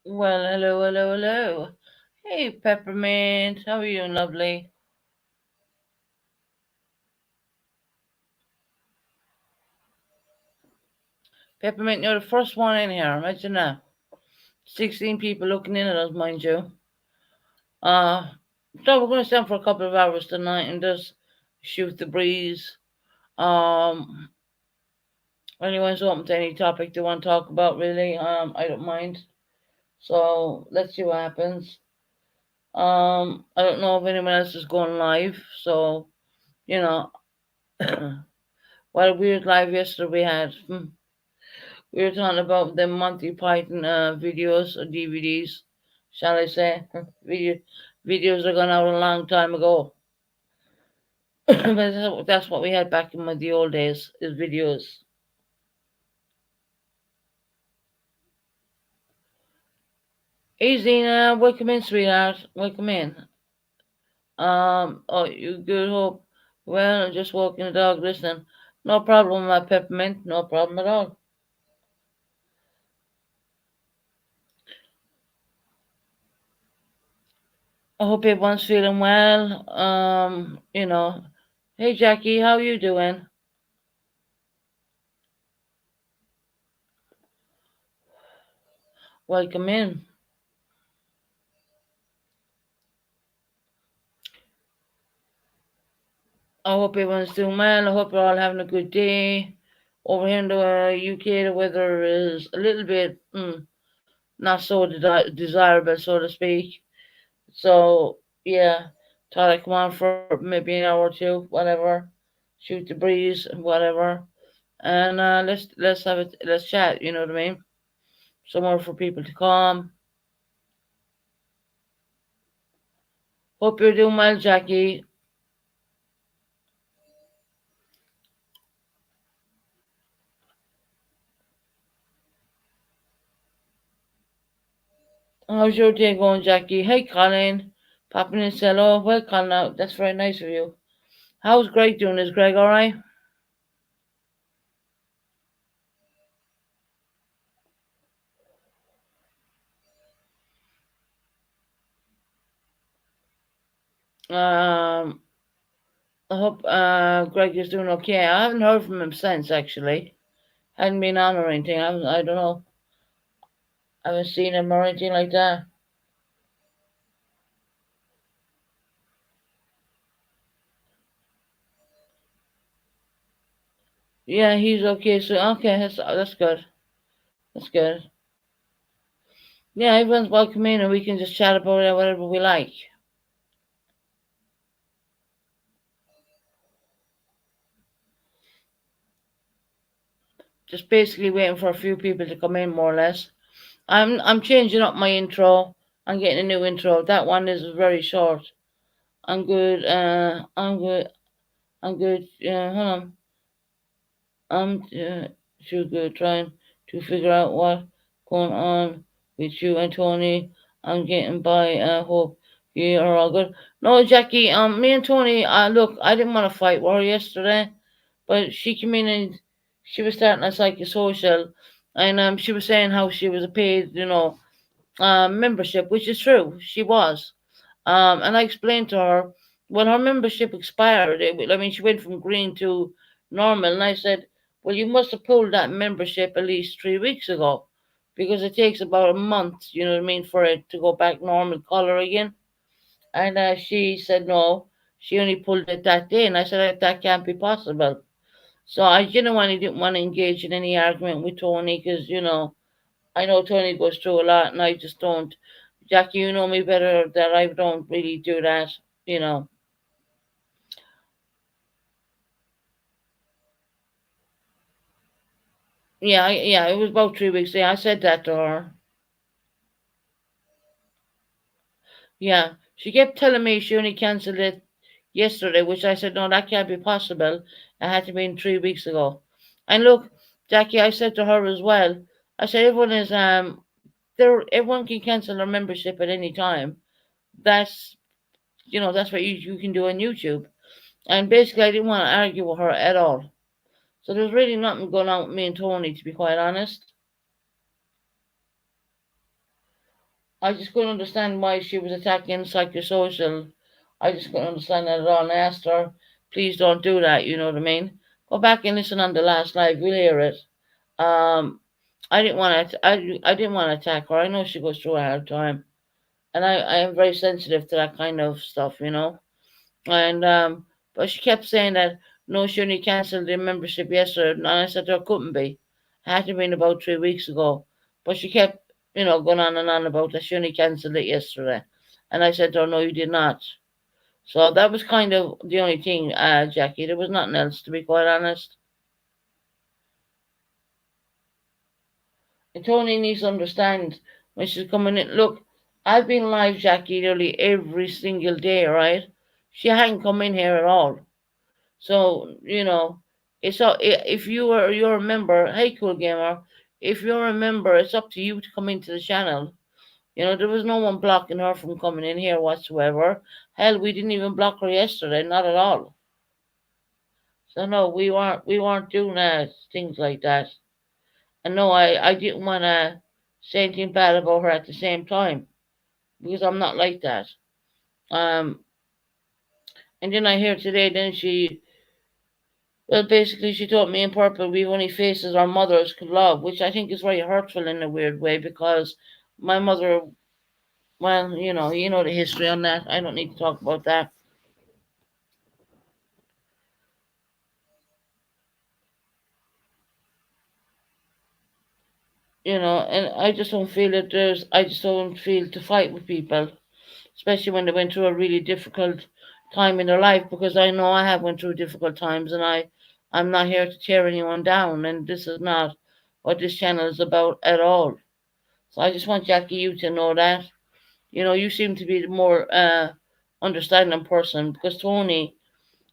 Well, hello, hello, hello. Hey, Peppermint, how are you, lovely? Peppermint, you're the first one in here. Imagine that. 16 people looking in at us, mind you. Uh, so we're going to stand for a couple of hours tonight and just shoot the breeze. Um, Anyone's open to any topic they want to talk about, really. I don't mind. So let's see what happens. I don't know if anyone else is going live. So, you know, what a weird live yesterday we had. We were talking about the Monty Python videos or DVDs, shall I say? Video, Videos are gone out a long time ago. But that's what we had back in the old days, is videos. Hey Zena, welcome in, sweetheart. Welcome in. Oh, you good hope. Well, just walking the dog, listening. No problem, my peppermint. No problem at all. I hope everyone's feeling well. Hey Jackie, how you doing? Welcome in. I hope everyone's doing well. I hope you're all having a good day. Over here in the UK, the weather is a little bit not so desirable, so to speak. So, yeah, thought I'd come on for maybe an hour or two, whatever. Shoot the breeze, whatever. And let's have it. Let's chat. You know what I mean? Somewhere for people to come. Hope you're doing well, Jackie. How's your day going, Jackie? Hey, Colin. Popping in, say hello. Well, Colin, that's very nice of you. How's Greg doing? Is Greg all right? Um, I hope Greg is doing okay. I haven't heard from him since, actually. Hadn't been on or anything. I don't know. I haven't seen him or anything like that. Yeah, he's okay. So okay, that's good. That's good. Yeah, everyone's welcome in, and we can just chat about it, whatever we like. Just basically waiting for a few people to come in, more or less. I'm changing up my intro. I'm getting a new intro. That one is very short. I'm good. I'm good. I'm good. Hold on. I'm too good trying to figure out what's going on with you and Tony. I'm getting by. I hope you are all good. No, Jackie. Me and Tony. Look, I didn't want to fight with her yesterday, but she came in and she was starting a psychosocial, and she was saying how she was a paid, membership, which is true. She was. And I explained to her when her membership expired. I mean, she went from green to normal, and I said, "Well, you must have pulled that membership at least 3 weeks ago, because it takes about a month, you know what I mean, for it to go back normal color again." And she said, "No, she only pulled it that day." And I said, "That can't be possible." So I genuinely didn't want to engage in any argument with Tony because, I know Tony goes through a lot, and I just don't. Jackie, you know me better that I don't really do that. You know. Yeah, yeah. It was about 3 weeks. Yeah, I said that to her. Yeah, she kept telling me she only cancelled it yesterday, which I said no, that can't be possible. It had to be in 3 weeks ago. And look, Jackie, I said to her as well. I said everyone is there. Everyone can cancel their membership at any time. That's that's what you can do on YouTube. And basically, I didn't want to argue with her at all. So there's really nothing going on with me and Tony, to be quite honest. I just couldn't understand why she was attacking psychosocial. I just couldn't understand that at all. And I asked her, please don't do that, you know what I mean? Go back and listen on the last live, we'll hear it. Um, I didn't want to. I didn't want to attack her. I know she goes through a hard time, and I am very sensitive to that kind of stuff, you know. And but she kept saying that no, she only cancelled the membership yesterday, and I said there couldn't be. It had to been about 3 weeks ago. But she kept, going on and on about that she only cancelled it yesterday, and I said to her, no, you did not. So that was kind of the only thing, Jackie. There was nothing else, to be quite honest. And Tony needs to understand when she's coming in. Look, I've been live, Jackie, nearly every single day, right? She hadn't come in here at all. So, it's if you're a member, hey cool gamer, if you're a member, it's up to you to come into the channel. There was no one blocking her from coming in here whatsoever. Hell, we didn't even block her yesterday, not at all. So no, we weren't doing things like that. And no, I didn't want to say anything bad about her at the same time because I'm not like that. Um, and then I hear today, then well, basically, she told me in purple we've only faces our mothers could love, which I think is very hurtful in a weird way because my mother, well, you know the history on that. I don't need to talk about that. And I just don't feel to fight with people, especially when they went through a really difficult time in their life, because I know I have went through difficult times, and I'm not here to tear anyone down, and this is not what this channel is about at all. So I just want Jackie you to know that. You seem to be the more understanding person, because Tony,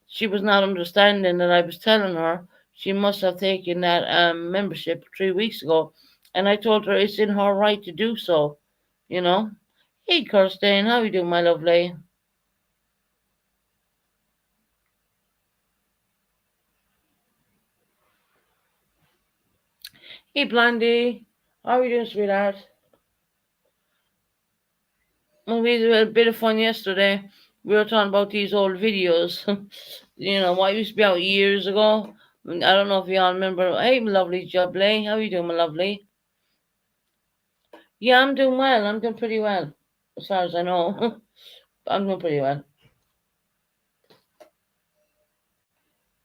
she was not understanding that I was telling her she must have taken that membership 3 weeks ago. And I told her it's in her right to do so, you know. Hey, Kirsten, how you doing, my lovely? Hey, Blondie, how are you doing, sweetheart? Well, we had a bit of fun yesterday. We were talking about these old videos. What used to be out years ago. I don't know if y'all remember. Hey, my lovely Jubbly, how you doing, my lovely? Yeah, I'm doing well. I'm doing pretty well, as far as I know. I'm doing pretty well.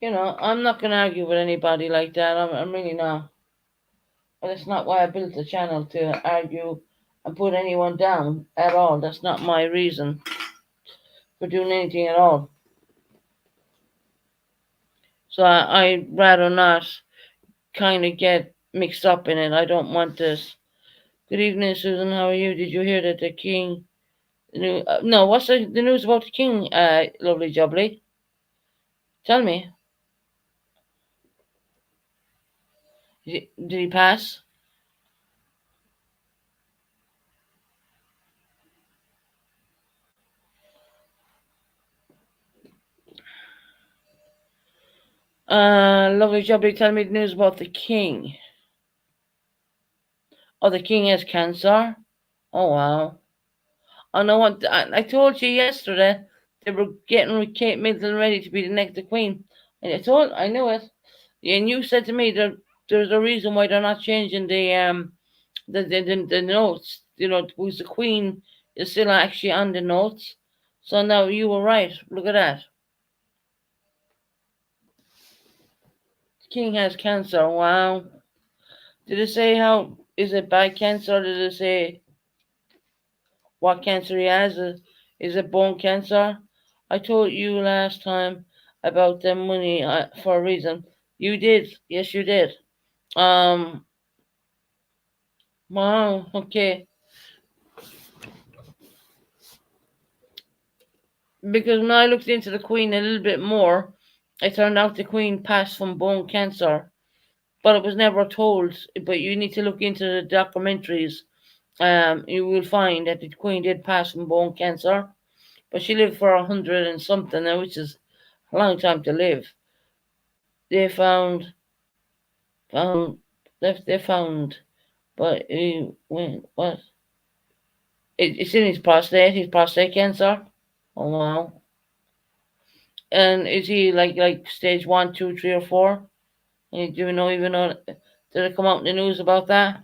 I'm not going to argue with anybody like that. I'm really not. And that's not why I built the channel, to argue and put anyone down at all. That's not my reason for doing anything at all. So I'd rather not kind of get mixed up in it. I don't want this. Good evening, Susan. How are you? Did you hear that the king? No, what's the news about the king? Lovely jubbly. Tell me. Did he pass? Lovely jubbly. Tell me the news about the king. Oh, the king has cancer. Oh wow. I know what I told you yesterday. They were getting Kate Middleton ready to be the next queen, and I knew it. And you said to me that there's a reason why they're not changing the notes. Who's the queen is still actually on the notes. So now you were right. Look at that. The king has cancer. Wow. Did it say how? Is it bad cancer? Or did it say what cancer he has? Is it bone cancer? I told you last time about the money for a reason. You did. Yes, you did. Um. Wow. Okay. Because when I looked into the Queen a little bit more, it turned out the Queen passed from bone cancer, but it was never told. But you need to look into the documentaries. You will find that the Queen did pass from bone cancer, but she lived for 100 and something, which is a long time to live. They found, they found, but when what? It's in his prostate cancer. Oh wow. And is he like stage one, two, three, or four? And do you know even know? Did it come out in the news about that?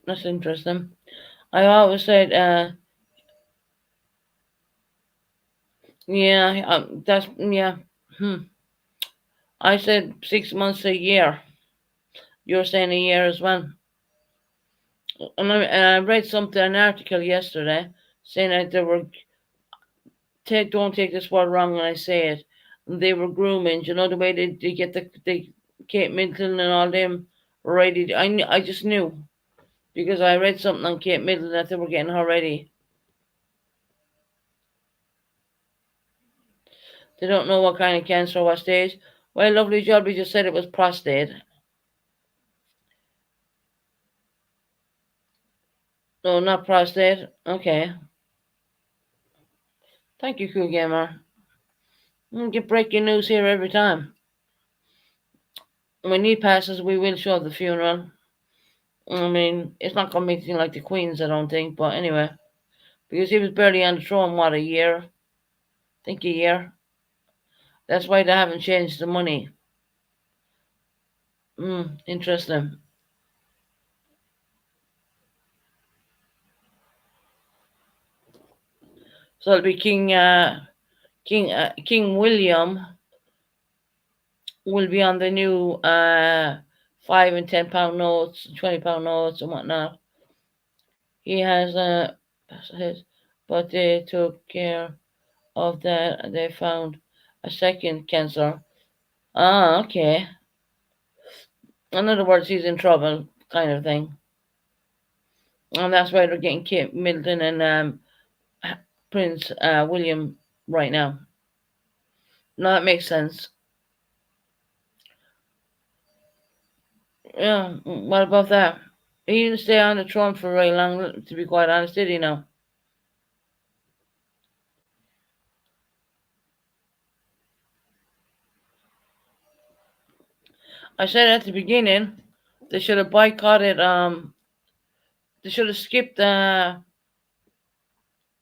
That's interesting. I always said, yeah, that's yeah. Hmm. I said 6 months to a year. You're saying a year as well. And I read something, an article yesterday, saying that they were. Don't take this word wrong when I say it. They were grooming. You know the way they get the Kate Middleton and all them ready. I just knew because I read something on Kate Middleton that they were getting her ready. They don't know what kind of cancer, what stage. Well, lovely job. You just said it was prostate. No, not prostate. Okay. Thank you, Cool Gamer. We get breaking news here every time. When he passes, we will show the funeral. I mean, it's not going to be anything like the Queen's, I don't think. But anyway, because he was barely on the throne, what, a year? I think a year. That's why they haven't changed the money. Interesting. So it'll be King William will be on the new £5 and £10 notes, £20 notes, and whatnot. He has his, but they took care of that. They found a second cancer. Ah, okay. In other words, he's in trouble, kind of thing. And that's why they're getting Kate Middleton and Prince William right now. No, that makes sense. Yeah, what about that? He didn't stay on the throne for very long, to be quite honest, did he now? I said at the beginning, they should have boycotted, they should have skipped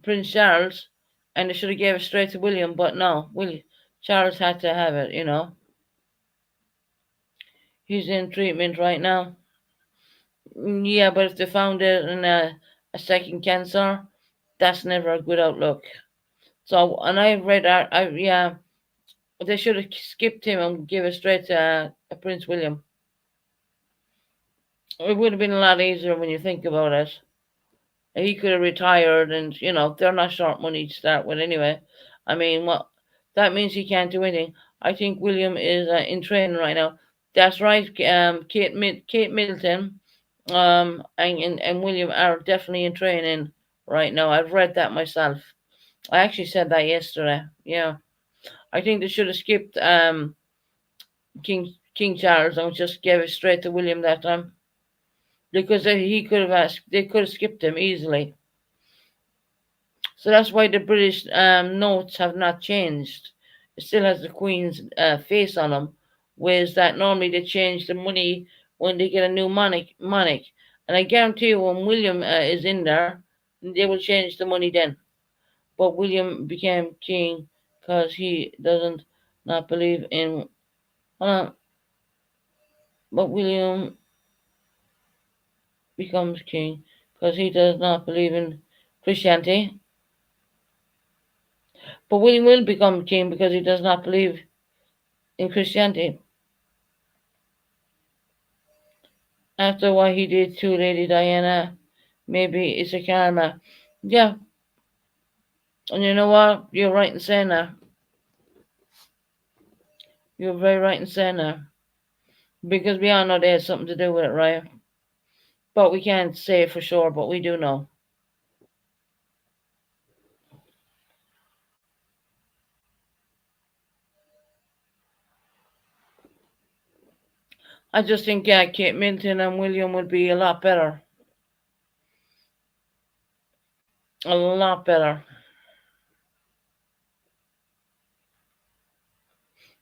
Prince Charles, and they should have gave it straight to William, but no, Charles had to have it, you know. He's in treatment right now. Yeah, but if they found it in a second cancer, that's never a good outlook. So, and I read, yeah, they should have skipped him and give it straight to Prince William. It would have been a lot easier when you think about it. He could have retired, and they're not short money to start with anyway. I mean, what that means he can't do anything. I think William is in training right now. That's right. Kate Middleton, and William are definitely in training right now. I've read that myself. I actually said that yesterday. Yeah, I think they should have skipped King Charles and just gave it straight to William that time because he could have asked. They could have skipped him easily. So that's why the British notes have not changed. It still has the Queen's face on them, whereas that normally they change the money when they get a new monarch. And I guarantee you, when William is in there, they will change the money then. But William became king because he doesn't not believe in. Uh, but William becomes king because he does not believe in Christianity. But William will become king because he does not believe in Christianity. After what he did to Lady Diana, maybe it's a karma. Yeah, and you know what? You're right in saying that. You're very right in saying that. Because we all know they had something to do with it, right? But we can't say it for sure, but we do know. I just think, yeah, Kate Middleton and William would be a lot better. A lot better.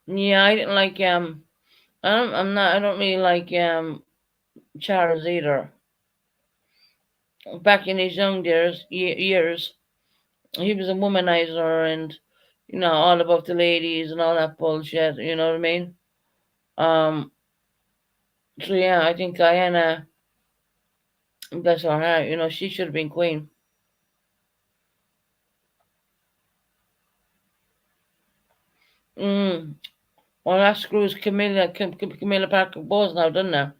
Yeah, I didn't like I don't really like Charles either. Back in his young years, he was a womanizer and all about the ladies and all that bullshit. You know what I mean? Um. So yeah, I think Diana, bless her heart, she should have been queen. Mm. Well, that screws Camilla Parker Bowles now, doesn't it?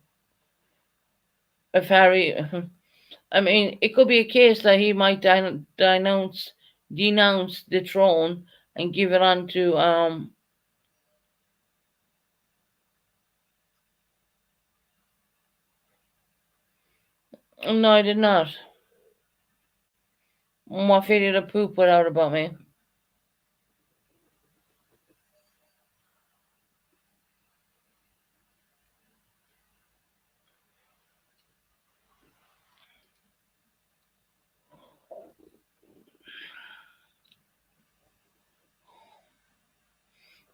If Harry, I mean, it could be a case that he might denounce the throne and give it on to No, I did not. What video the poop put out about me?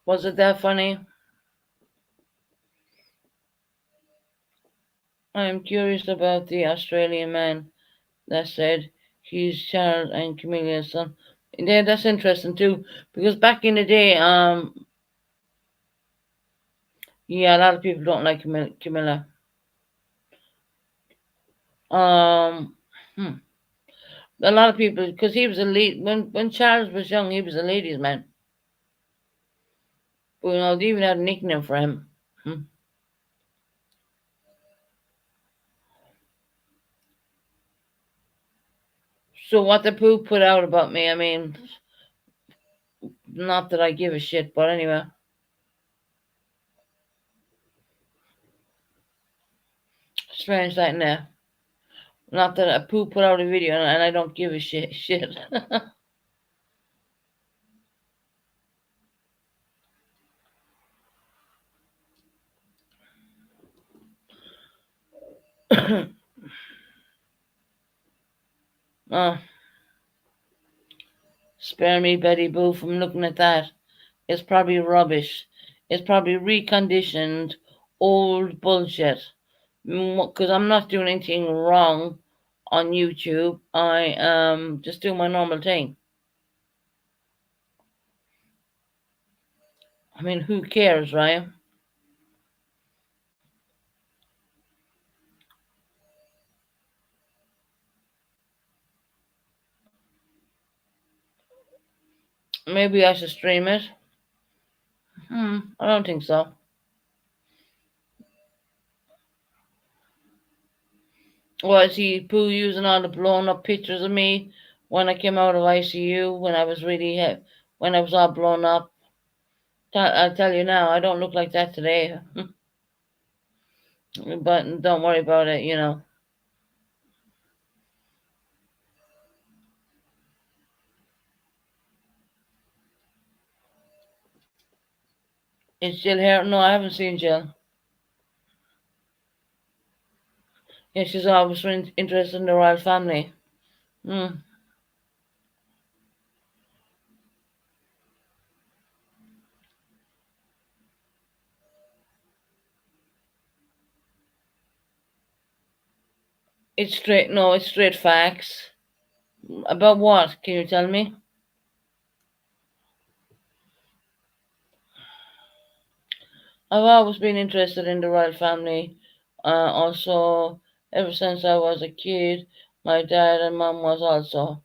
Was it that funny? I am curious about the Australian man that said he's Charles and Camilla's son. Yeah, that's interesting too, because back in the day, yeah, a lot of people don't like Camilla. Um, hmm. A lot of people, because he was a lead when Charles was young, he was a ladies' man. But, they even had a nickname for him. Hmm. So what the poo put out about me, I mean, not that I give a shit, but anyway, strange that now. Not that a poo put out a video and I don't give a shit. Oh, spare me, Betty Boo, from looking at that. It's probably rubbish. It's probably reconditioned old bullshit. Because I'm not doing anything wrong on YouTube. I just do my normal thing. I mean, who cares, right? Maybe I should stream it. I don't think so. Was he Pooh using all the blown up pictures of me when I came out of ICU when I was when I was all blown up? I'll tell you now, I don't look like that today. But don't worry about it. Is Jill here? No, I haven't seen Jill. Yeah, she's always been interested in the royal family. Hmm. It's straight. No, it's straight facts. About what? Can you tell me? I've always been interested in the royal family. Also, ever since I was a kid, my dad and mom was also.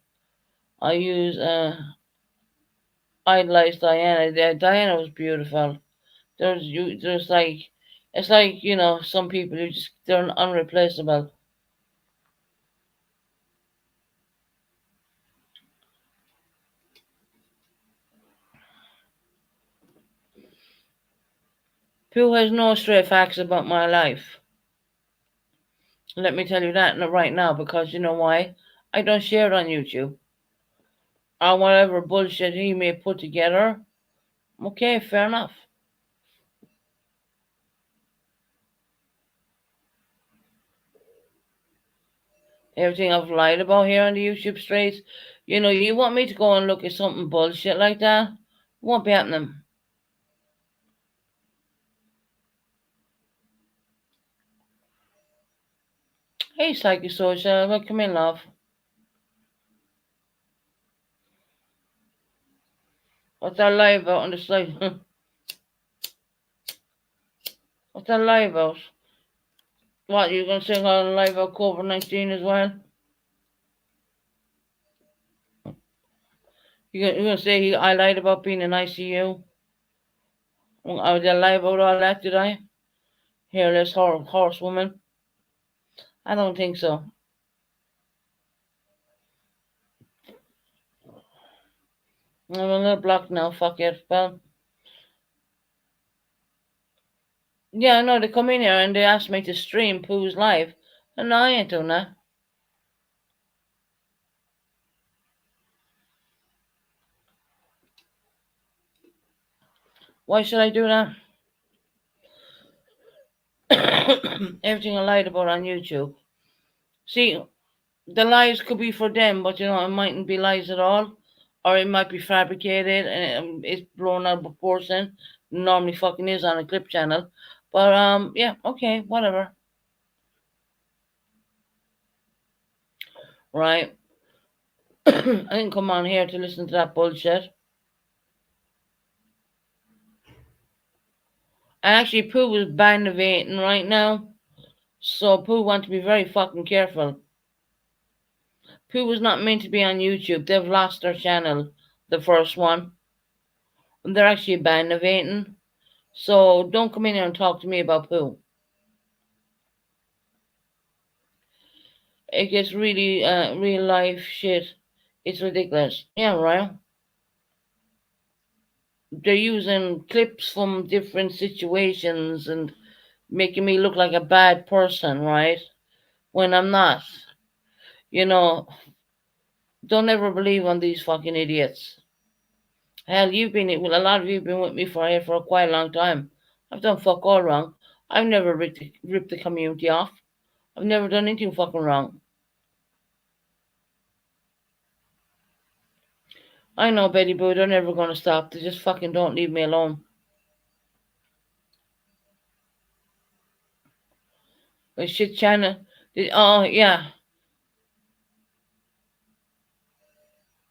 I use idolized Diana. Diana was beautiful. There's like, it's like some people who just they're unreplaceable. Who has no stray facts about my life? Let me tell you that right now, because you know why? I don't share it on YouTube. Or whatever bullshit he may put together. Okay, fair enough. Everything I've lied about here on the YouTube streets. You want me to go and look at something bullshit like that? Won't be happening. Hey, psychosocial, welcome in, love. What's that lie about on the side? What's that lie about? What, you gonna sing on a lie about COVID-19 as well? You gonna say I lied about being in ICU? I did I lie about all that, did I? Hairless horsewoman? I don't think so. I'm a little blocked now, fuck it. Well, yeah, no, they come in here and they asked me to stream Pooh's live. And no, I ain't doing that. Why should I do that? Everything I lied about on YouTube. See, the lies could be for them, but it mightn't be lies at all. Or it might be fabricated and it's blown out of proportion. Normally fucking is on a clip channel. But yeah, okay, whatever. Right. I didn't come on here to listen to that bullshit. And actually, Pooh was bandivating right now. So Pooh wants to be very fucking careful. Pooh was not meant to be on YouTube. They've lost their channel, the first one. And they're actually bandivating. So don't come in here and talk to me about Pooh. It gets really real life shit. It's ridiculous. Yeah, right. They're using clips from different situations and making me look like a bad person, right? When I'm not. You know, don't ever believe on these fucking idiots. Hell, a lot of you've been with me for quite a long time. I've done fuck all wrong. I've never ripped the community off. I've never done anything fucking wrong. I know, Betty Boo, they're never gonna stop. They just fucking don't leave me alone. The shit channel. Oh, yeah.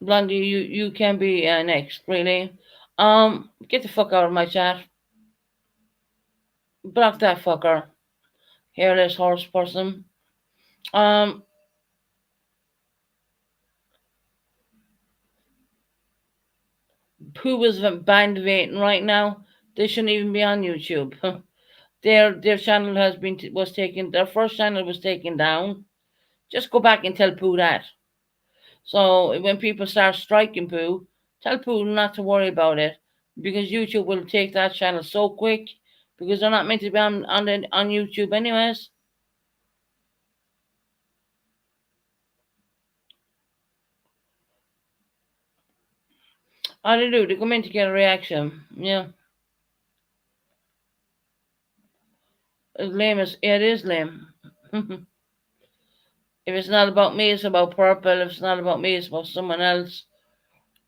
Blondie, you can be next, really. Get the fuck out of my chat. Block that fucker. Hairless horse person. Um, who was banned vaping right now? They shouldn't even be on YouTube. Their channel was taken. Their first channel was taken down. Just go back and tell Pooh that. So when people start striking Pooh, tell Pooh not to worry about it because YouTube will take that channel so quick because they're not meant to be on YouTube anyways. How they do? They come in to get a reaction. Yeah, it's lame as it is lame. If it's not about me, it's about purple. If it's not about me, it's about someone else.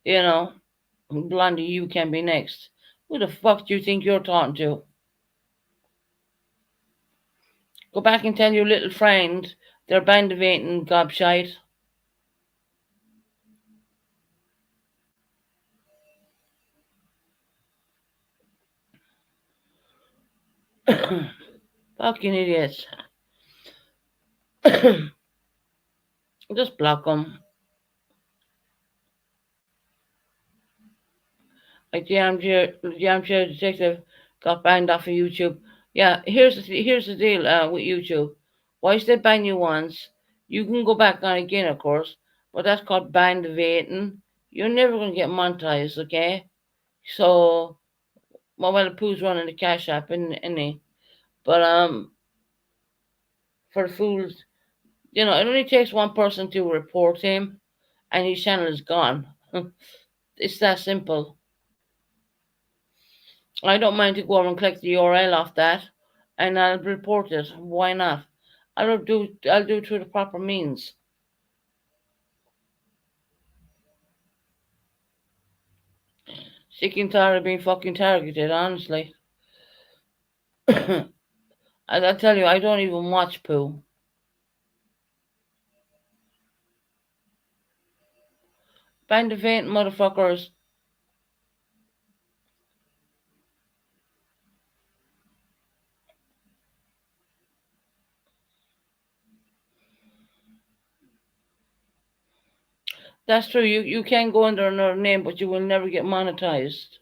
You know, Blondie, you can be next. Who the fuck do you think you're talking to? Go back and tell your little friend they're bandivating gobshite. Fucking idiots. Just block them. Like the armchair detective got banned off of YouTube. Yeah, here's the deal with YouTube. Once they ban you once, you can go back on again, of course, but that's called bandivating. You're never gonna get monetized, okay? So, well, Pooh's running the cash app, isn't he? But for the fools, it only takes one person to report him, and his channel is gone. It's that simple. I don't mind to go over and click the URL off that, and I'll report it. Why not? I'll do it through the proper means. Sick and tired of being fucking targeted, honestly. I tell you, I don't even watch Pooh. Band of eight motherfuckers. That's true. You can go under another name, but you will never get monetized.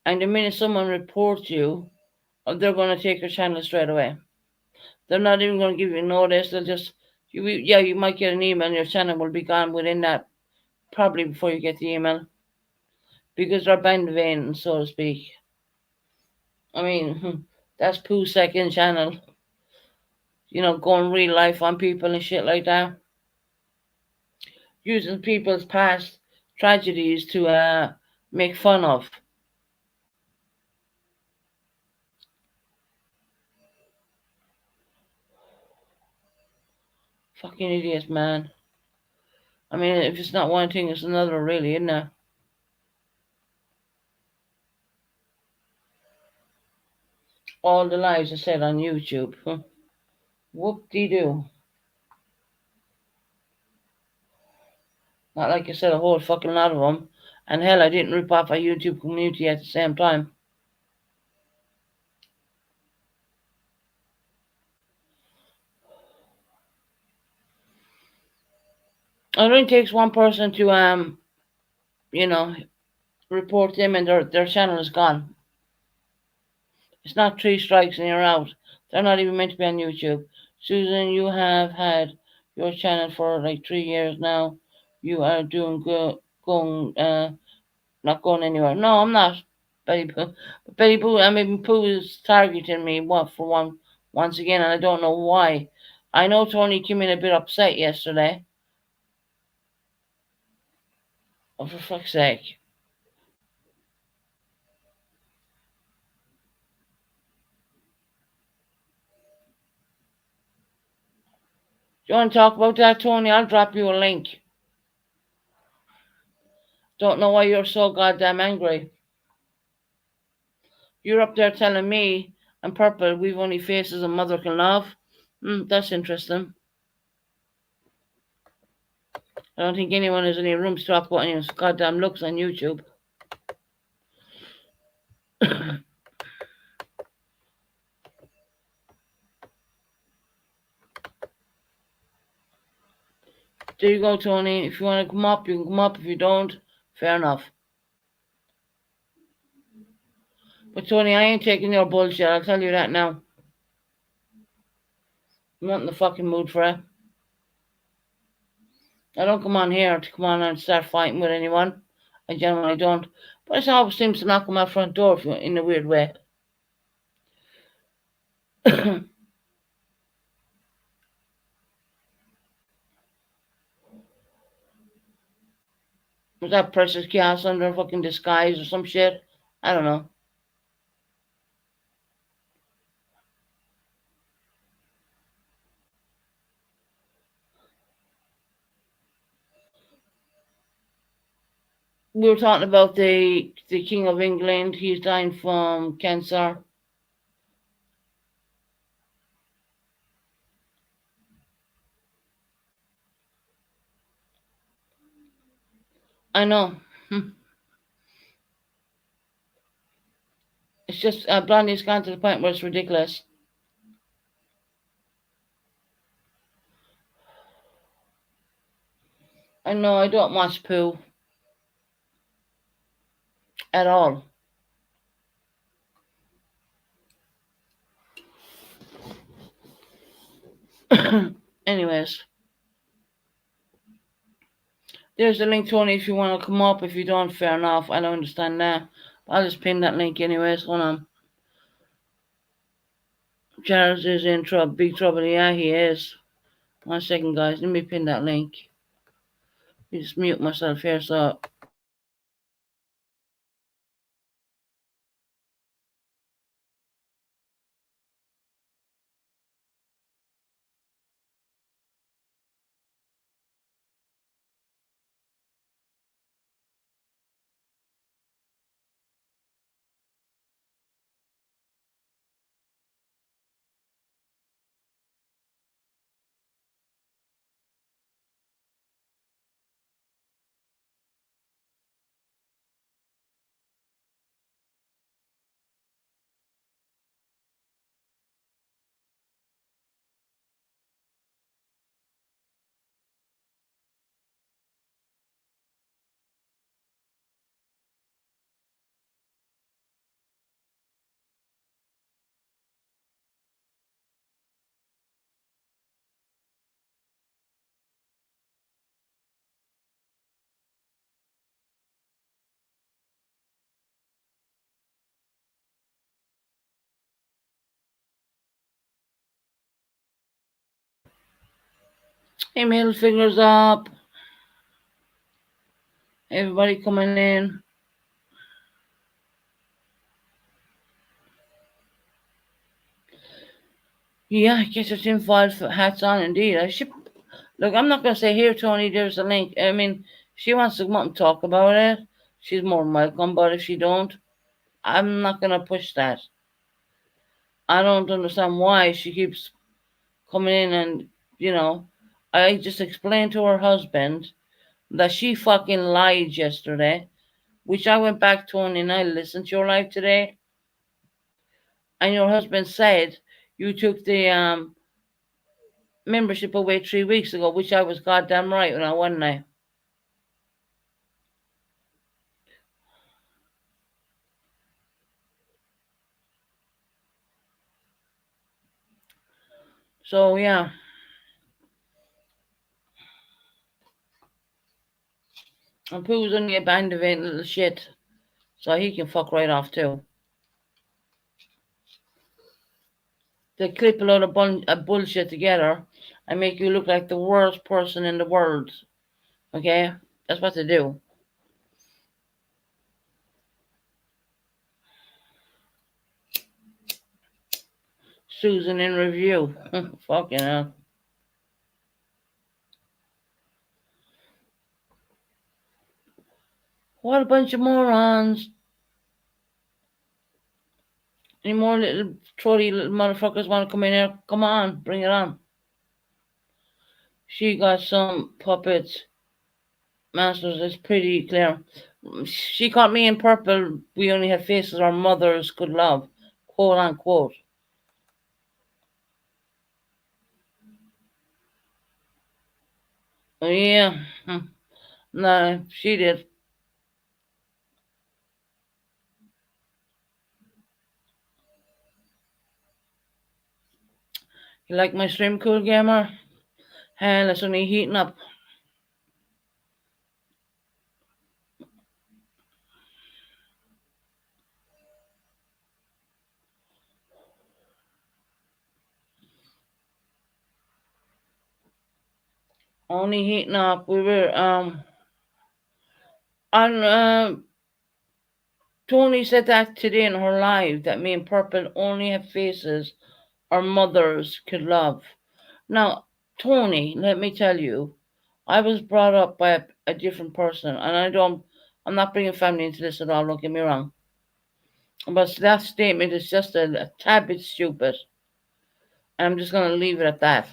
And the minute someone reports you, they're going to take your channel straight away. They're not even going to give you notice. They'll just, you might get an email and your channel will be gone within that, probably before you get the email, because they're band vain, so to speak. I mean, that's Pooh's second channel, going real life on people and shit like that. Using people's past tragedies to make fun of. Fucking idiots, man. I mean, if it's not one thing, it's another, really, isn't it? All the lies are said on YouTube. Huh. Whoop-de-doo. Not like I said a whole fucking lot of them. And hell, I didn't rip off a YouTube community at the same time. It only takes one person to, you know, report them and their channel is gone. It's not three strikes and you're out. They're not even meant to be on YouTube. Susan, you have had your channel for like 3 years now. You are doing good, not going anywhere. No, I'm not. Betty Boo. Betty Boo, I mean, Pooh is targeting me once again, and I don't know why. I know Tony came in a bit upset yesterday. Oh, for fuck's sake. Do you want to talk about that, Tony? I'll drop you a link. Don't know why you're so goddamn angry. You're up there telling me and Purple we've only faces a mother can love. That's interesting. I don't think anyone has any room to talk about any goddamn looks on YouTube. There you go, Tony. If you want to come up, you can come up. If you don't, fair enough. But Tony, I ain't taking your bullshit. I'll tell you that now. I'm not in the fucking mood for it. I don't come on here to come on and start fighting with anyone. I generally don't. But it always seems to knock on my front door in a weird way. Was that Precious Chaos under a fucking disguise or some shit? I don't know. We were talking about the King of England. He's dying from cancer. I know. It's just Blondie's gone to the point where it's ridiculous. I know I don't watch Pooh at all. Anyways, there's the link, Tony, if you want to come up. If you don't, fair enough. I don't understand that. I'll just pin that link anyways. Hold on. Charles is in trouble, big trouble. Yeah, he is. 1 second, guys. Let me pin that link. Just mute myself here so Hey, middle fingers up. Everybody coming in. Yeah, get your tinfoil hats on indeed. I should look. I'm not gonna say here, Tony. There's a link. I mean, she wants to come up and talk about it. She's more than welcome. But if she don't, I'm not gonna push that. I don't understand why she keeps coming in and you know. I just explained to her husband that she fucking lied yesterday, which I went back, Tony, and I listened to your live today, and your husband said you took the membership away 3 weeks ago, which I was goddamn right when I wasn't I. So yeah, and Pooh's only a band of ain't little shit, so he can fuck right off too. They clip a lot of bullshit together and make you look like the worst person in the world. Okay, that's what they do. Susan in review. Fucking hell. What a bunch of morons. Any more little trotty little motherfuckers want to come in here? Come on, bring it on. She got some puppets. Masters, it's pretty clear. She caught me in purple. We only had faces our mothers could love. Quote unquote. Yeah. No, she did. You like my stream, cool gamer? Hell, it's only heating up. Only heating up. We were on Tony said that today in her live that me and Purple only have faces our mothers could love. Now, Tony, let me tell you, I was brought up by a different person, and I'm not bringing family into this at all. Don't get me wrong, but that statement is just a tad bit stupid, and I'm just gonna leave it at that.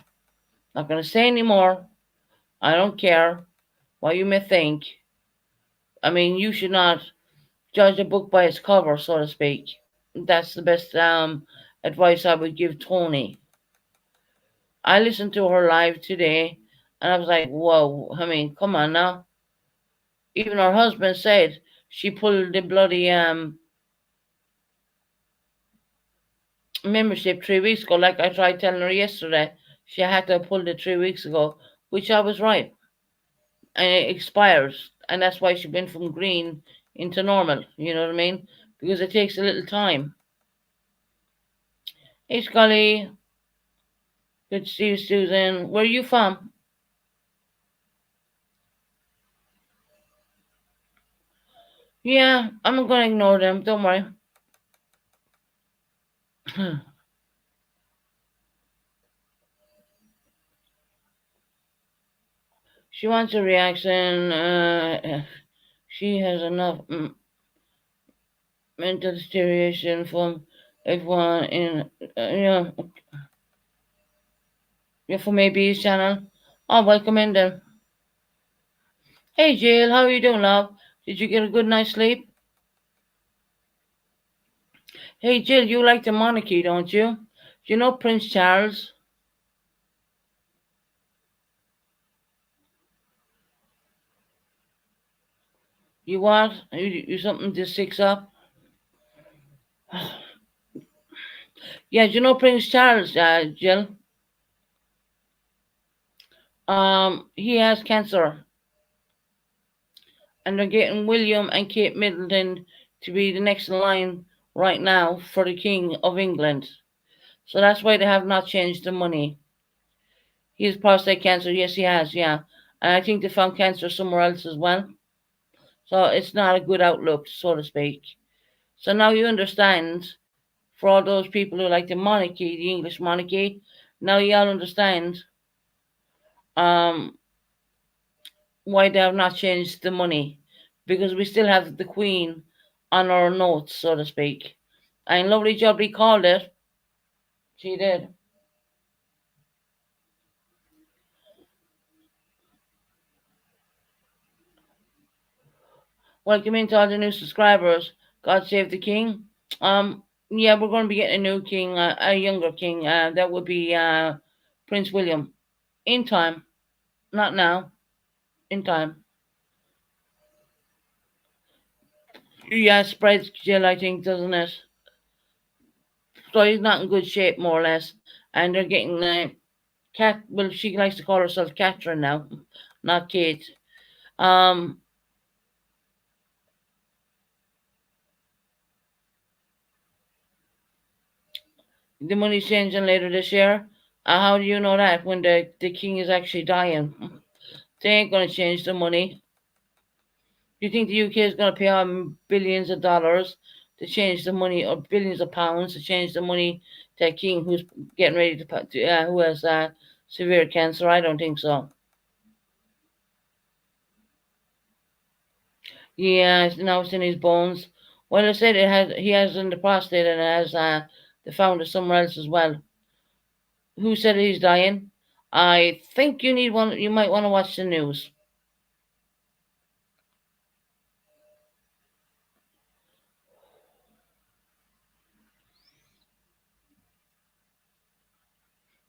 Not gonna say any more. I don't care what you may think. I mean, you should not judge a book by its cover, so to speak. That's the best advice I would give Tony. I listened to her live today, and I was like, whoa. I mean, come on now. Even her husband said she pulled the bloody membership 3 weeks ago. Like I tried telling her yesterday, she had to pull it 3 weeks ago, which I was right. And it expires, and that's why she went from green into normal. You know what I mean? Because it takes a little time. Hey, Scully. Good to see you, Susan. Where are you from? Yeah, I'm gonna ignore them. Don't worry. She wants a reaction. She has enough mental deterioration from everyone in, yeah, from AB's channel. Oh, welcome in then. Hey, Jill, how are you doing, love? Did you get a good night's sleep? Hey, Jill, you like the monarchy, don't you? Do you know Prince Charles? You what? You something to six up? Yeah, do you know Prince Charles, Jill? He has cancer, and they're getting William and Kate Middleton to be the next in line right now for the King of England. So that's why they have not changed the money. He has prostate cancer. Yes, he has. Yeah, and I think they found cancer somewhere else as well. So it's not a good outlook, so to speak. So now you understand, for all those people who like the monarchy, the English monarchy, now you all understand um, why they have not changed the money, because we still have the Queen on our notes, so to speak. And lovely Jubbly called it. She did. Welcome into all the new subscribers. God save the King. Um, yeah, we're going to be getting a new king, a younger king. That would be Prince William. In time, not now. In time. Yeah, spreads Jill, I think, doesn't it? So he's not in good shape, more or less. And they're getting Cat. Well, she likes to call herself Catherine now, not Kate. Um, the money's changing later this year. How do you know that when the king is actually dying? They ain't gonna change the money. You think the UK is gonna pay out billions of dollars to change the money, or billions of pounds to change the money to a king who's getting ready who has severe cancer? I don't think so. Yeah, now it's in his bones. Well, I said he has in the prostate, and it has they found it somewhere else as well. Who said he's dying? I think you might want to watch the news.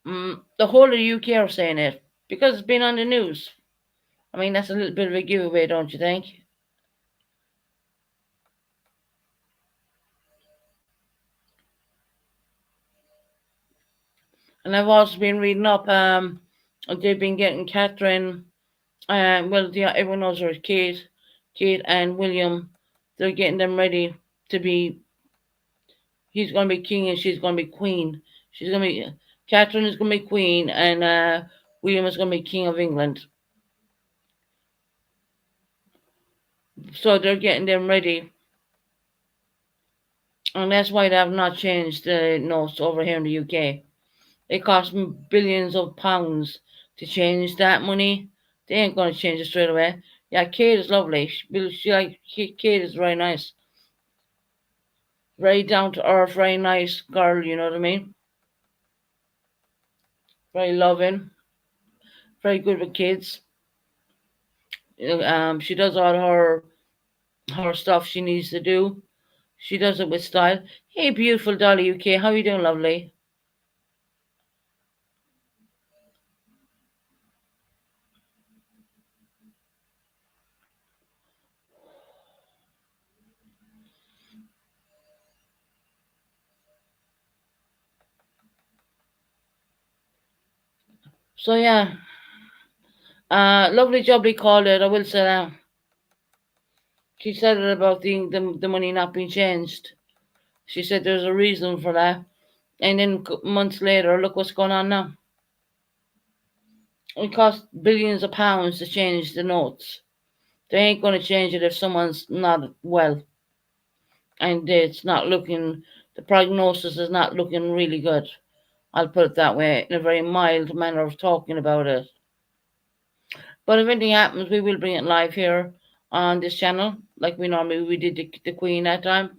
The whole of the UK are saying it because it's been on the news. I mean, that's a little bit of a giveaway, don't you think? And I've also been reading up. They've been getting Catherine. Well, yeah, everyone knows her as Kate and William. They're getting them ready to be. He's going to be king and she's going to be queen. She's going to be Catherine is going to be queen, and William is going to be king of England. So they're getting them ready, and that's why they have not changed the notes over here in the UK. It costs billions of pounds to change that money. They ain't gonna change it straight away. Yeah, Kate is lovely. Kate is very nice, very down to earth, very nice girl. You know what I mean? Very loving, very good with kids. She does all her stuff she needs to do. She does it with style. Hey, beautiful Dolly UK, how you doing, lovely? So yeah, lovely job we called it. I will say that. She said it about the money not being changed. She said there's a reason for that. And then months later, look what's going on now. It cost billions of pounds to change the notes. They ain't going to change it if someone's not well. And it's not looking, the prognosis is not looking really good. I'll put it that way, in a very mild manner of talking about it. But if anything happens, we will bring it live here on this channel, like we did the Queen that time.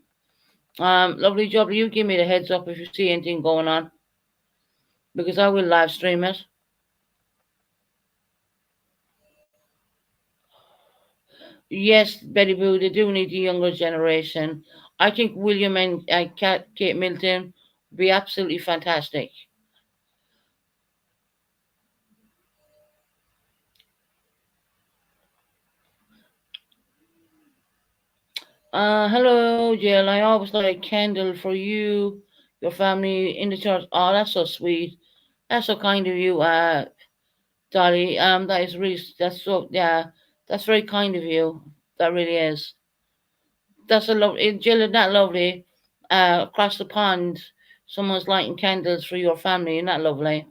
Lovely job. You give me the heads up if you see anything going on, because I will live stream it. Yes, Betty Boo, they do need the younger generation. I think William and Kate Middleton would be absolutely fantastic. Hello, Jill. I always light a candle for you, your family in the church. Oh, that's so sweet. That's so kind of you, Dolly. That is really, that's so, yeah, that's very kind of you. That really is. That's a lovely, Jill, isn't that lovely? Across the pond, someone's lighting candles for your family. Isn't that lovely?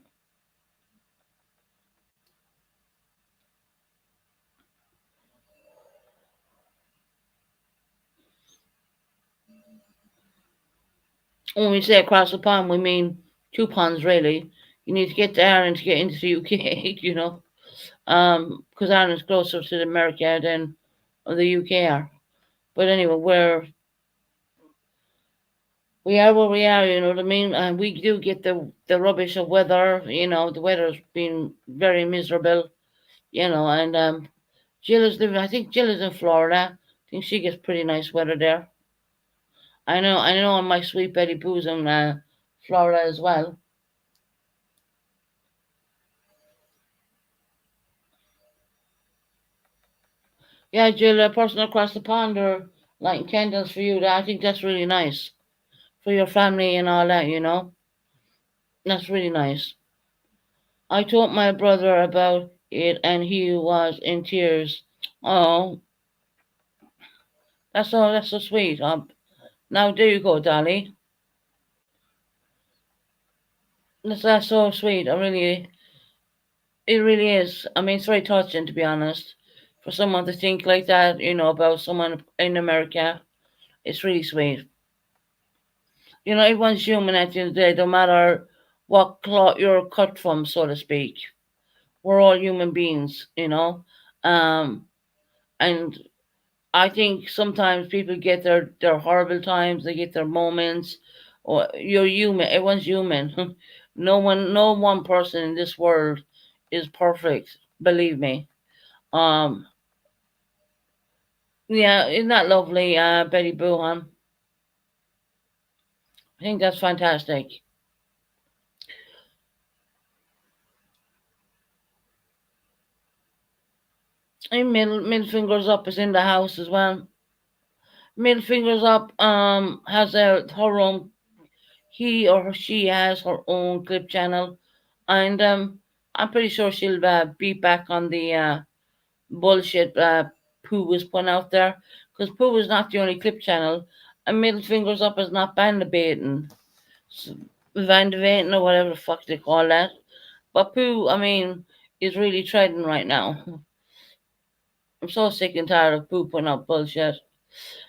When we say across the pond, we mean two ponds really. You need to get to Ireland to get into the UK, you know, because Ireland's closer to America than the UK are. But anyway, we are where we are, you know what I mean? And we do get the rubbish of weather, you know, the weather's been very miserable, you know, and Jill is living, I think Jill is in Florida. I think she gets pretty nice weather there. I know my sweet Betty Boo's in Florida as well. Yeah, Jill, a person across the pond or lighting candles for you, I think that's really nice. For your family and all that, you know? That's really nice. I told my brother about it and he was in tears. Oh, that's so sweet. Now there you go, Dolly. That's so sweet. It really is. I mean, it's very touching to be honest. For someone to think like that, you know, about someone in America, it's really sweet. You know, everyone's human at the end of the day, no matter what cloth you're cut from, so to speak. We're all human beings, you know. Um, and I think sometimes people get their horrible times, they get their moments. Or you're human. Everyone's human. No one person in this world is perfect. Believe me. Um, yeah, isn't that lovely, Betty Boo? I think that's fantastic. And middle fingers up is in the house as well. Middle fingers up has her own. She has her own clip channel, and I'm pretty sure she'll be back on the bullshit Pooh was putting out there, because Pooh is not the only clip channel, and Middle Fingers Up is not Vandebaten, Vandebaten or whatever the fuck they call that. But Pooh, I mean, is really treading right now. I'm so sick and tired of Pooh putting out bullshit.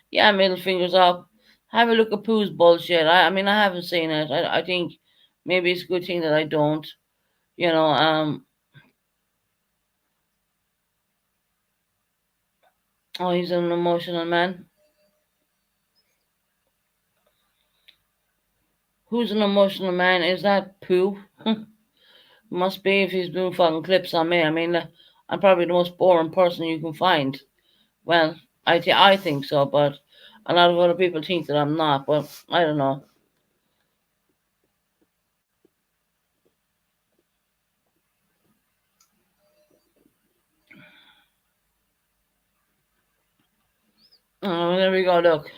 Yeah, Middle Fingers Up. Have a look at Pooh's bullshit. I mean, I haven't seen it. I think maybe it's a good thing that I don't. You know, oh, he's an emotional man. Who's an emotional man? Is that Pooh? Must be if he's doing fucking clips on me. I mean, I'm probably the most boring person you can find. Well, I think so, but a lot of other people think that I'm not. But I don't know. Oh, there we go. Look,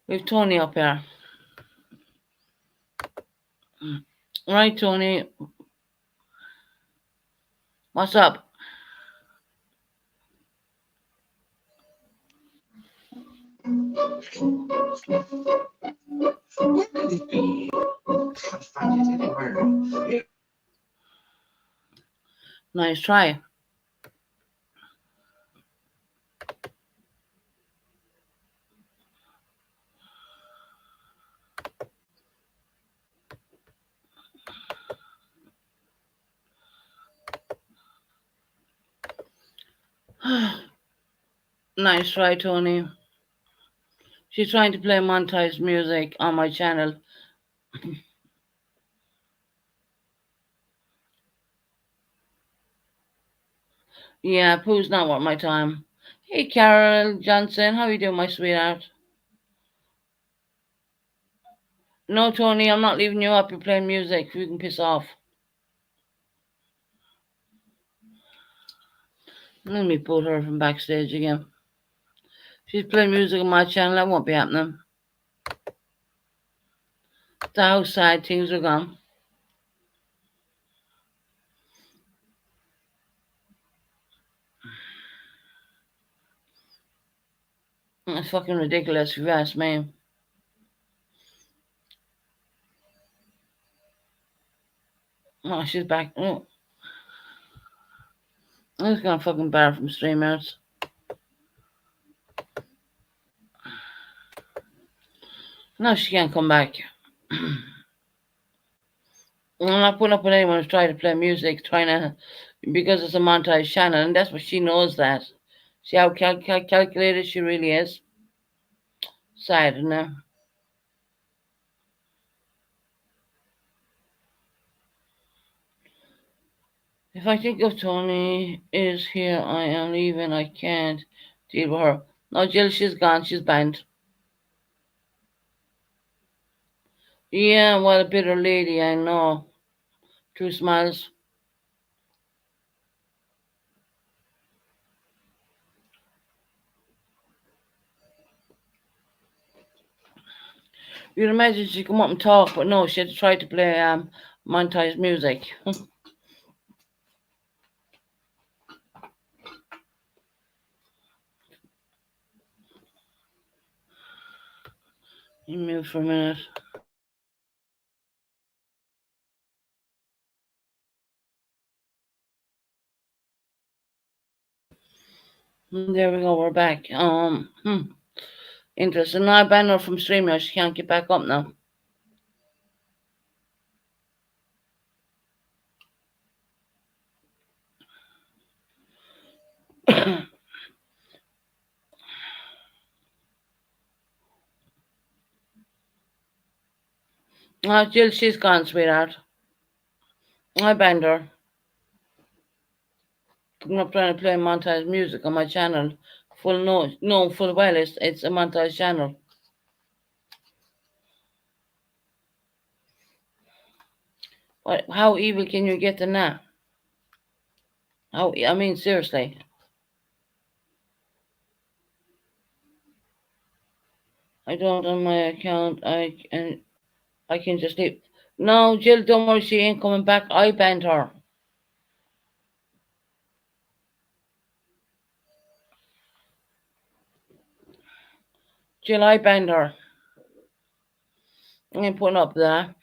we've Tony up here. Right, Tony. What's up? Nice try. Nice try, Tony. She's trying to play monetized music on my channel. Yeah, Pooh's not worth my time. Hey, Carol Johnson, how you doing, my sweetheart? No, Tony, I'm not leaving you up. You're playing music. You can piss off. Let me put her from backstage again. She's playing music on my channel. That won't be happening. The outside things are gone. It's fucking ridiculous if you ask me. Oh, she's back. Oh, I'm just gonna fucking bar from streamers. No, she can't come back. not putting up with anyone who's trying to play music, trying to, because it's a montage channel, and that's what she knows that. See how calculated she really is? Sad, isn't it? If I think of Tony is here, I am leaving. I can't deal with her. No, Jill, she's gone. She's banned. Yeah, what a bitter lady, I know. Two smiles. You'd imagine she'd come up and talk, but no, she had to try to play montage music. You mute for a minute. There we go, we're back. Interesting. Now I banned her from StreamYard. She can't get back up now. Jill, she's gone, sweetheart. I banned her. I'm not trying to play montage music on my channel. Full well, it's a montage channel. What? How evil can you get in that? How? I mean, seriously. I don't on my account. I can just leave. No, Jill, don't worry. She ain't coming back. I banned her. Jill, I banned her. I ain't putting up that.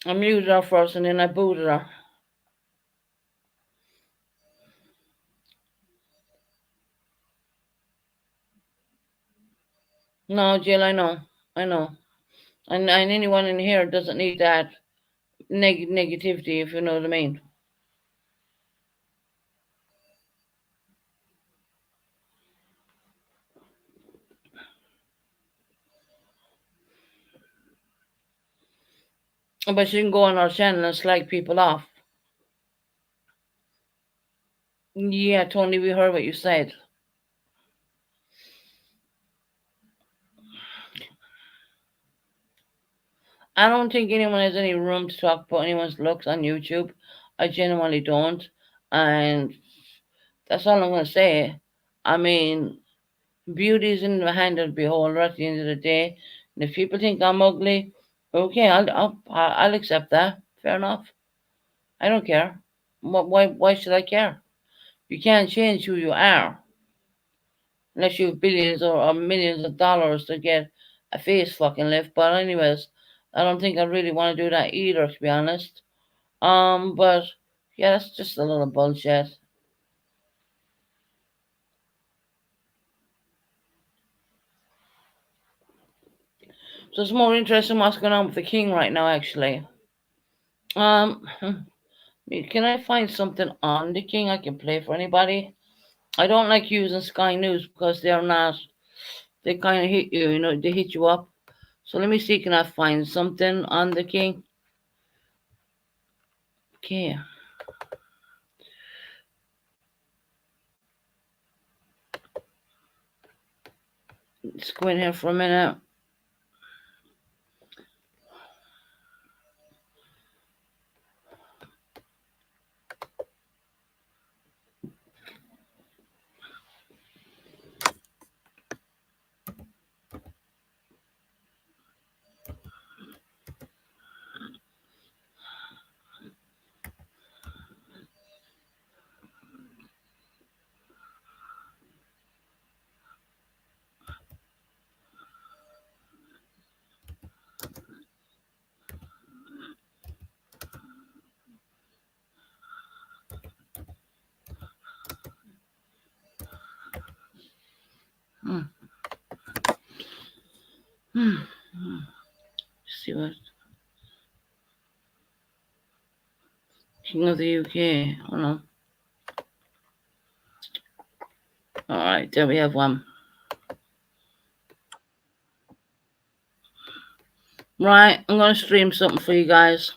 I muted her first and then I booted her. No, Jill, I know. I know. And anyone in here doesn't need that negativity, if you know what I mean. But she can go on our channel and slag people off. Yeah, Tony, we heard what you said. I don't think anyone has any room to talk about anyone's looks on YouTube. I genuinely don't. And that's all I'm going to say. I mean, beauty is in the hand of the beholder at the end of the day. And if people think I'm ugly, okay, I'll accept that. Fair enough. I don't care. Why should I care? You can't change who you are unless you have billions or millions of dollars to get a face fucking lift. But anyways, I don't think I really want to do that either, to be honest. But yeah, that's just a little bullshit. So it's more interesting what's going on with the king right now, actually. Um, can I find something on the king I can play for anybody? I don't like using Sky News because they're not. They kind of hit you, they hit you up. So let me see, can I find something on the king? Okay. Let's go in here for a minute. Hmm. King of the UK. Hold on. All right, there we have one. Right, I'm going to stream something for you guys.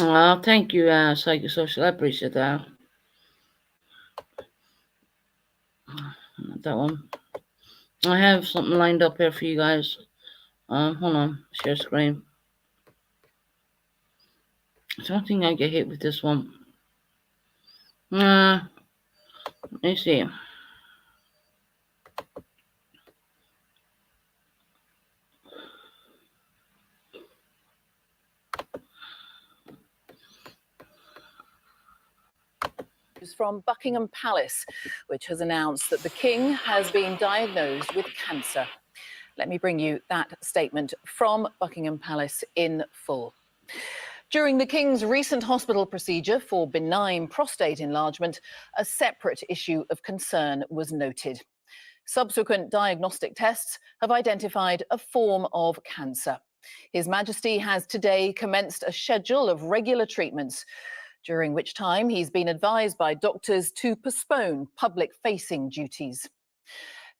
Oh, thank you, Psychosocial. I appreciate that. Not that one. I have something lined up here for you guys. Hold on. Share screen. I don't think I get hit with this one. Let me see. From Buckingham Palace, which has announced that the King has been diagnosed with cancer. Let me bring you that statement from Buckingham Palace in full. During the King's recent hospital procedure for benign prostate enlargement, a separate issue of concern was noted. Subsequent diagnostic tests have identified a form of cancer. His Majesty has today commenced a schedule of regular treatments, during which time he's been advised by doctors to postpone public-facing duties.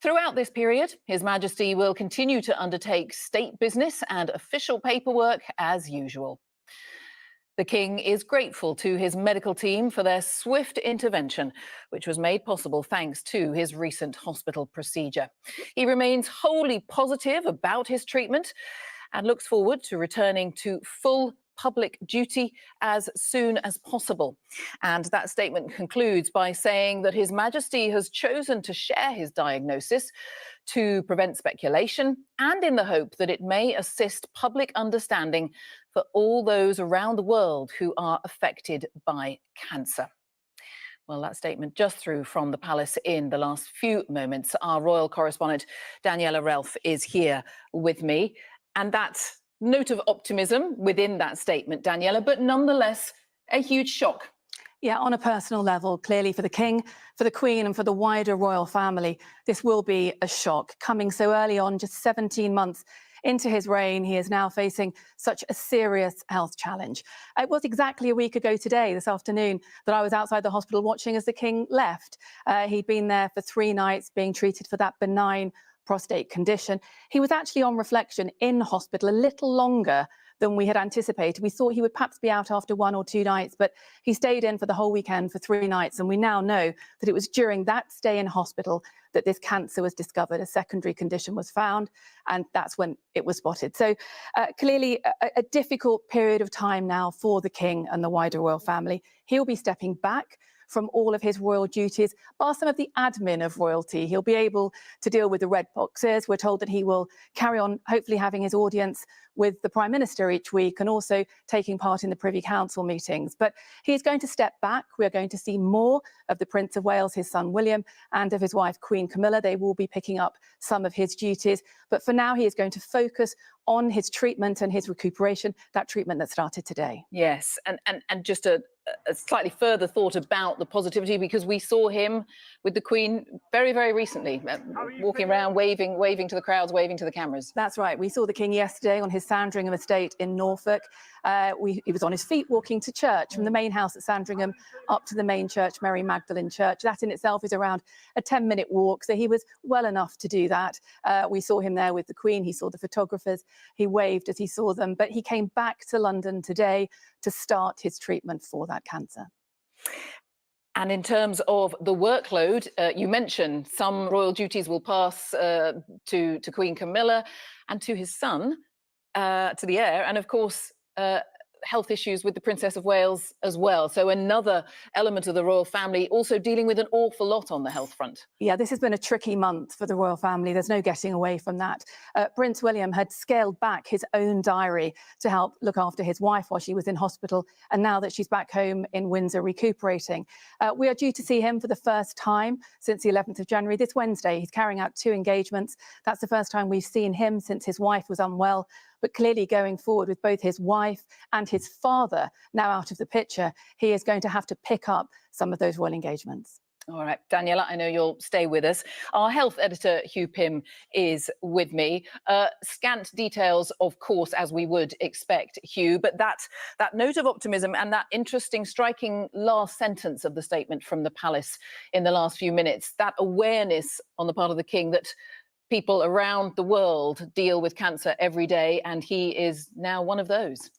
Throughout this period, His Majesty will continue to undertake state business and official paperwork as usual. The King is grateful to his medical team for their swift intervention, which was made possible thanks to his recent hospital procedure. He remains wholly positive about his treatment and looks forward to returning to full public duty as soon as possible. And that statement concludes by saying that His Majesty has chosen to share his diagnosis to prevent speculation and in the hope that it may assist public understanding for all those around the world who are affected by cancer. Well, that statement just through from the palace in the last few moments. Our royal correspondent, Daniela Relf, is here with me. And that note of optimism within that statement, Daniela, but nonetheless, a huge shock. Yeah, on a personal level, clearly for the King, for the Queen and for the wider royal family, this will be a shock. Coming so early on, just 17 months into his reign, he is now facing such a serious health challenge. It was exactly a week ago today, this afternoon, that I was outside the hospital watching as the King left. He'd been there for 3 nights being treated for that benign prostate condition. He was actually on reflection in hospital a little longer than we had anticipated. We thought he would perhaps be out after 1 or 2 nights, but he stayed in for the whole weekend for 3 nights. And we now know that it was during that stay in hospital that this cancer was discovered. A secondary condition was found, and that's when it was spotted. So clearly a difficult period of time now for the King and the wider royal family. He'll be stepping back from all of his royal duties, bar some of the admin of royalty. He'll be able to deal with the red boxes. We're told that he will carry on, hopefully having his audience with the Prime Minister each week and also taking part in the Privy Council meetings. But he's going to step back. We're going to see more of the Prince of Wales, his son William, and of his wife Queen Camilla. They will be picking up some of his duties. But for now, he is going to focus on his treatment and his recuperation, that treatment that started today. Yes, and just a slightly further thought about the positivity, because we saw him with the Queen very, very recently, walking around, waving to the crowds, waving to the cameras. That's right. We saw the King yesterday on his Sandringham estate in Norfolk. He was on his feet walking to church from the main house at Sandringham up to the main church, Mary Magdalene Church. That in itself is around a 10-minute walk, so he was well enough to do that. We saw him there with the Queen. He saw the photographers. He waved as he saw them, but he came back to London today to start his treatment for that cancer. And in terms of the workload, you mentioned some royal duties will pass to Queen Camilla and to his son, to the heir, and of course, health issues with the Princess of Wales as well. So another element of the royal family also dealing with an awful lot on the health front. Yeah, this has been a tricky month for the royal family. There's no getting away from that. Prince William had scaled back his own diary to help look after his wife while she was in hospital. And now that she's back home in Windsor recuperating, we are due to see him for the first time since the 11th of January. This Wednesday, he's carrying out 2 engagements. That's the first time we've seen him since his wife was unwell. But clearly going forward with both his wife and his father now out of the picture, he is going to have to pick up some of those royal engagements. All right, Daniela, I know you'll stay with us. Our health editor, Hugh Pym, is with me. Scant details, of course, as we would expect, Hugh, but that note of optimism and that interesting, striking last sentence of the statement from the palace in the last few minutes, that awareness on the part of the king that people around the world deal with cancer every day, and he is now one of those.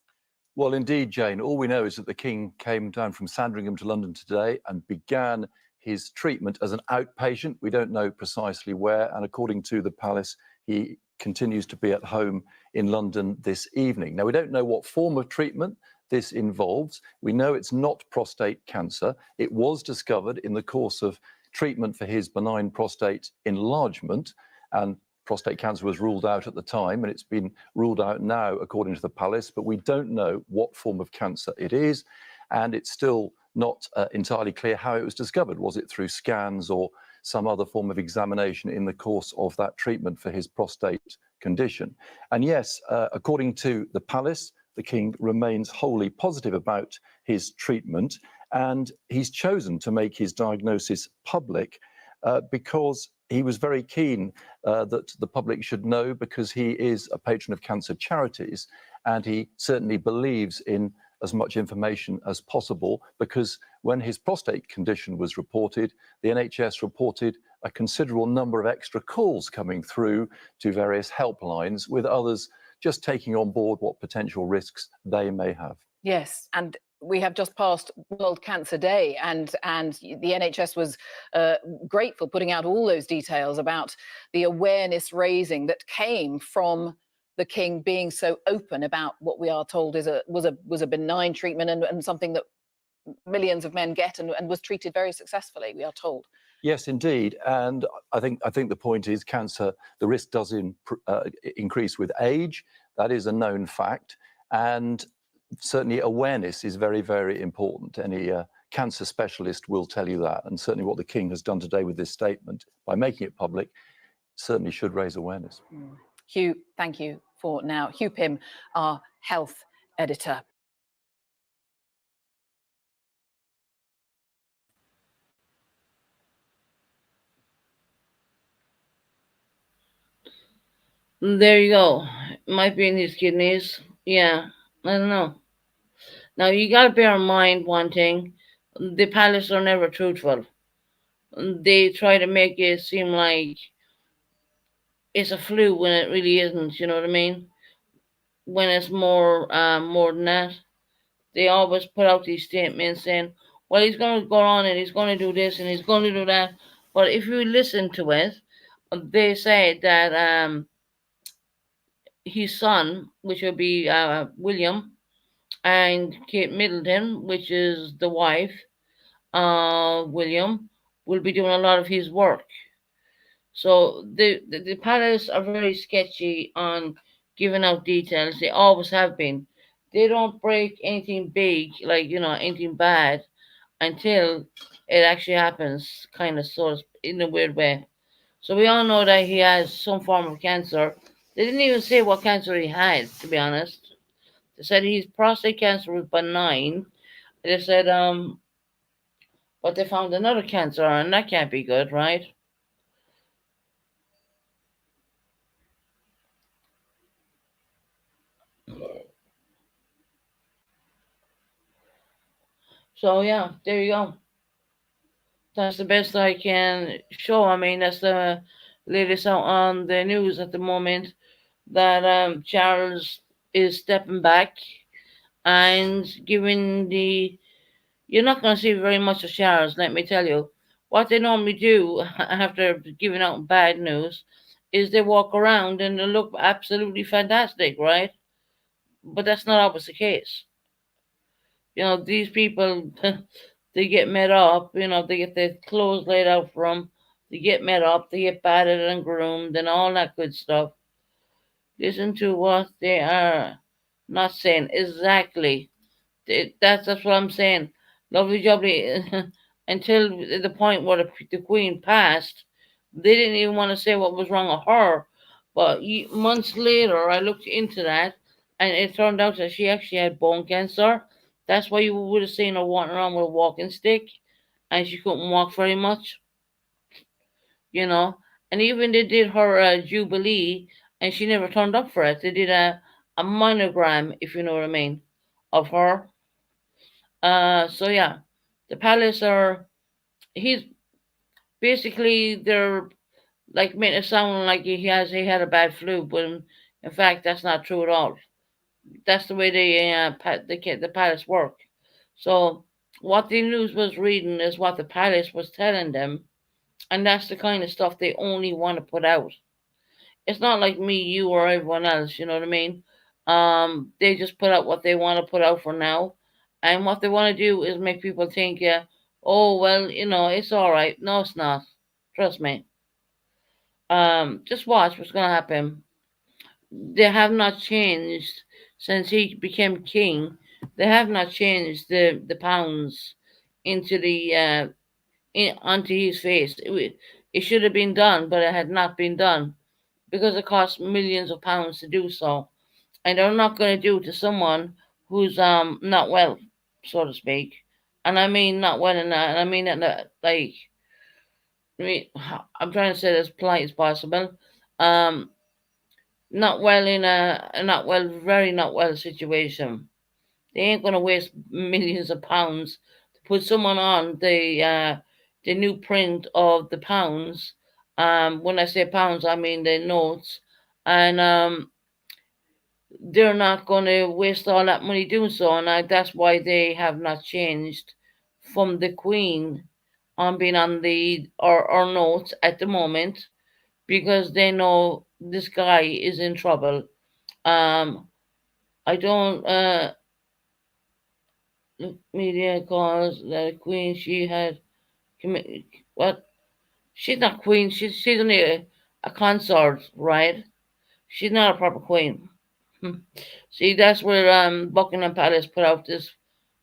Well, indeed, Jane. All we know is that the king came down from Sandringham to London today and began his treatment as an outpatient. We don't know precisely where. And according to the palace, he continues to be at home in London this evening. Now, we don't know what form of treatment this involves. We know it's not prostate cancer. It was discovered in the course of treatment for his benign prostate enlargement, and prostate cancer was ruled out at the time, and it's been ruled out now, according to the palace, but we don't know what form of cancer it is, and it's still not entirely clear how it was discovered. Was it through scans or some other form of examination in the course of that treatment for his prostate condition? And yes, according to the palace, the king remains wholly positive about his treatment, and he's chosen to make his diagnosis public because he was very keen that the public should know, because he is a patron of cancer charities, and he certainly believes in as much information as possible, because when his prostate condition was reported, the NHS reported a considerable number of extra calls coming through to various helplines, with others just taking on board what potential risks they may have. Yes, and we have just passed World Cancer Day, and the NHS was grateful, putting out all those details about the awareness raising that came from the king being so open about what we are told was a benign treatment and something that millions of men get, and was treated very successfully, we are told. Yes, indeed. And I think the point is, cancer, the risk does increase with age. That is a known fact. And certainly awareness is very, very important. Any cancer specialist will tell you that. And certainly what the king has done today with this statement, by making it public, certainly should raise awareness. Hugh, thank you for now. Hugh Pym, our health editor. There you go. Might be in his kidneys. Yeah, I don't know. Now you gotta bear in mind one thing: the palace are never truthful. They try to make it seem like it's a flu when it really isn't. You know what I mean? When it's more than that. They always put out these statements saying, "Well, he's going to go on and he's going to do this and he's going to do that." But if you listen to it, they say that his son, which will be William, and Kate Middleton, which is the wife, William, will be doing a lot of his work. So the palace are very sketchy on giving out details. They always have been. They don't break anything big, like, anything bad, until it actually happens, kind of, sort of, in a weird way. So we all know that he has some form of cancer. They didn't even say what cancer he had, to be honest. They said his prostate cancer was benign. They said, but they found another cancer, and that can't be good, right? So yeah, there you go. That's the best I can show. I mean, that's the latest out on the news at the moment, that Charles is stepping back and giving the. You're not going to see very much of Charles, let me tell you. What they normally do after giving out bad news is they walk around and they look absolutely fantastic, right? But that's not always the case. These people, they get met up, they get their clothes laid out for them, they get met up, they get battered and groomed and all that good stuff. Listen to what they are not saying. Exactly. That's what I'm saying. Lovely jubbly, until the point where the Queen passed, they didn't even want to say what was wrong with her. But months later, I looked into that, and it turned out that she actually had bone cancer. That's why you would have seen her walking around with a walking stick. and she couldn't walk very much, you know. And even they did her jubilee, and she never turned up for it. They did a monogram, if you know what I mean, of her. So yeah, the palace are he's basically they're like making it sound like he had a bad flu, but in fact that's not true at all. That's the way the palace work. So what the news was reading is what the palace was telling them, and that's the kind of stuff they only want to put out. It's not like me, you, or everyone else. You know what I mean? They just put out what they want to put out for now, and what they want to do is make people think, yeah, oh well, it's all right. No, it's not. Trust me. Just watch what's gonna happen. They have not changed since he became king. They have not changed the pounds into the onto his face. It should have been done, but it had not been done because it costs millions of pounds to do so, and they're not going to do it to someone who's not well, so to speak. And I mean not well in that, and I mean that like I mean I'm trying to say it as polite as possible. Um, Not well in a not well, very not well situation. They ain't gonna waste millions of pounds to put someone on the new print of the pounds. When I say pounds, I mean the notes, and they're not gonna waste all that money doing so. And that's why they have not changed from the Queen on being on the or notes at the moment because they know this guy is in trouble. Um, I don't media calls the Queen. She had committed what? She's not Queen. She's only a consort, right? She's not a proper Queen. See, that's where Buckingham Palace put out this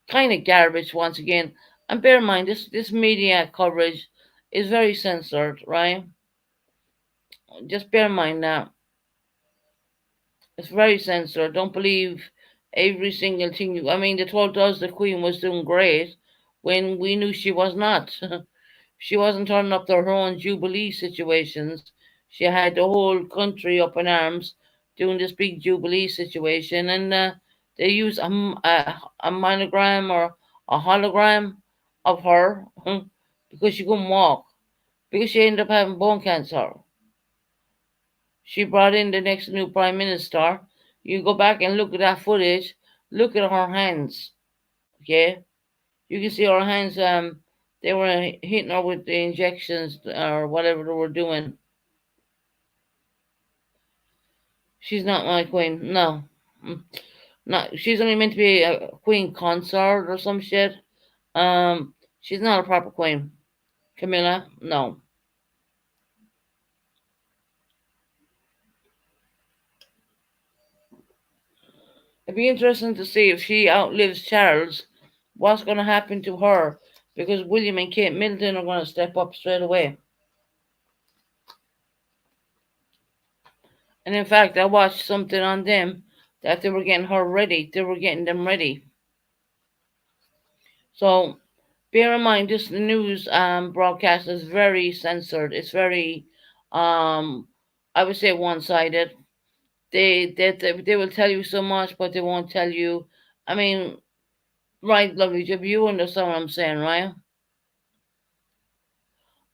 kind of garbage once again. And bear in mind, this media coverage is very censored, right? Just bear in mind that it's very censored. Don't believe every single thing. I mean, they told us the Queen was doing great when we knew she was not. She wasn't turning up to her own Jubilee situations. She had the whole country up in arms doing this big Jubilee situation, and they used a monogram or a hologram of her because she couldn't walk, because she ended up having bone cancer. She brought in the next new prime minister. You go back and look at that footage. Look at her hands. Okay, you can see her hands. They were hitting her with the injections or whatever they were doing. She's not my queen. No, not. She's only meant to be a queen consort or some shit. She's not a proper queen. Camilla, no. It'd be interesting to see if she outlives Charles, what's going to happen to her, because William and Kate Middleton are going to step up straight away. And in fact, I watched something on them that they were getting her ready. They were getting them ready. So bear in mind, this news broadcast is very censored. It's very, I would say, one-sided. They will tell you so much, but they won't tell you. I mean, right, lovely Jib, you understand what I'm saying, right?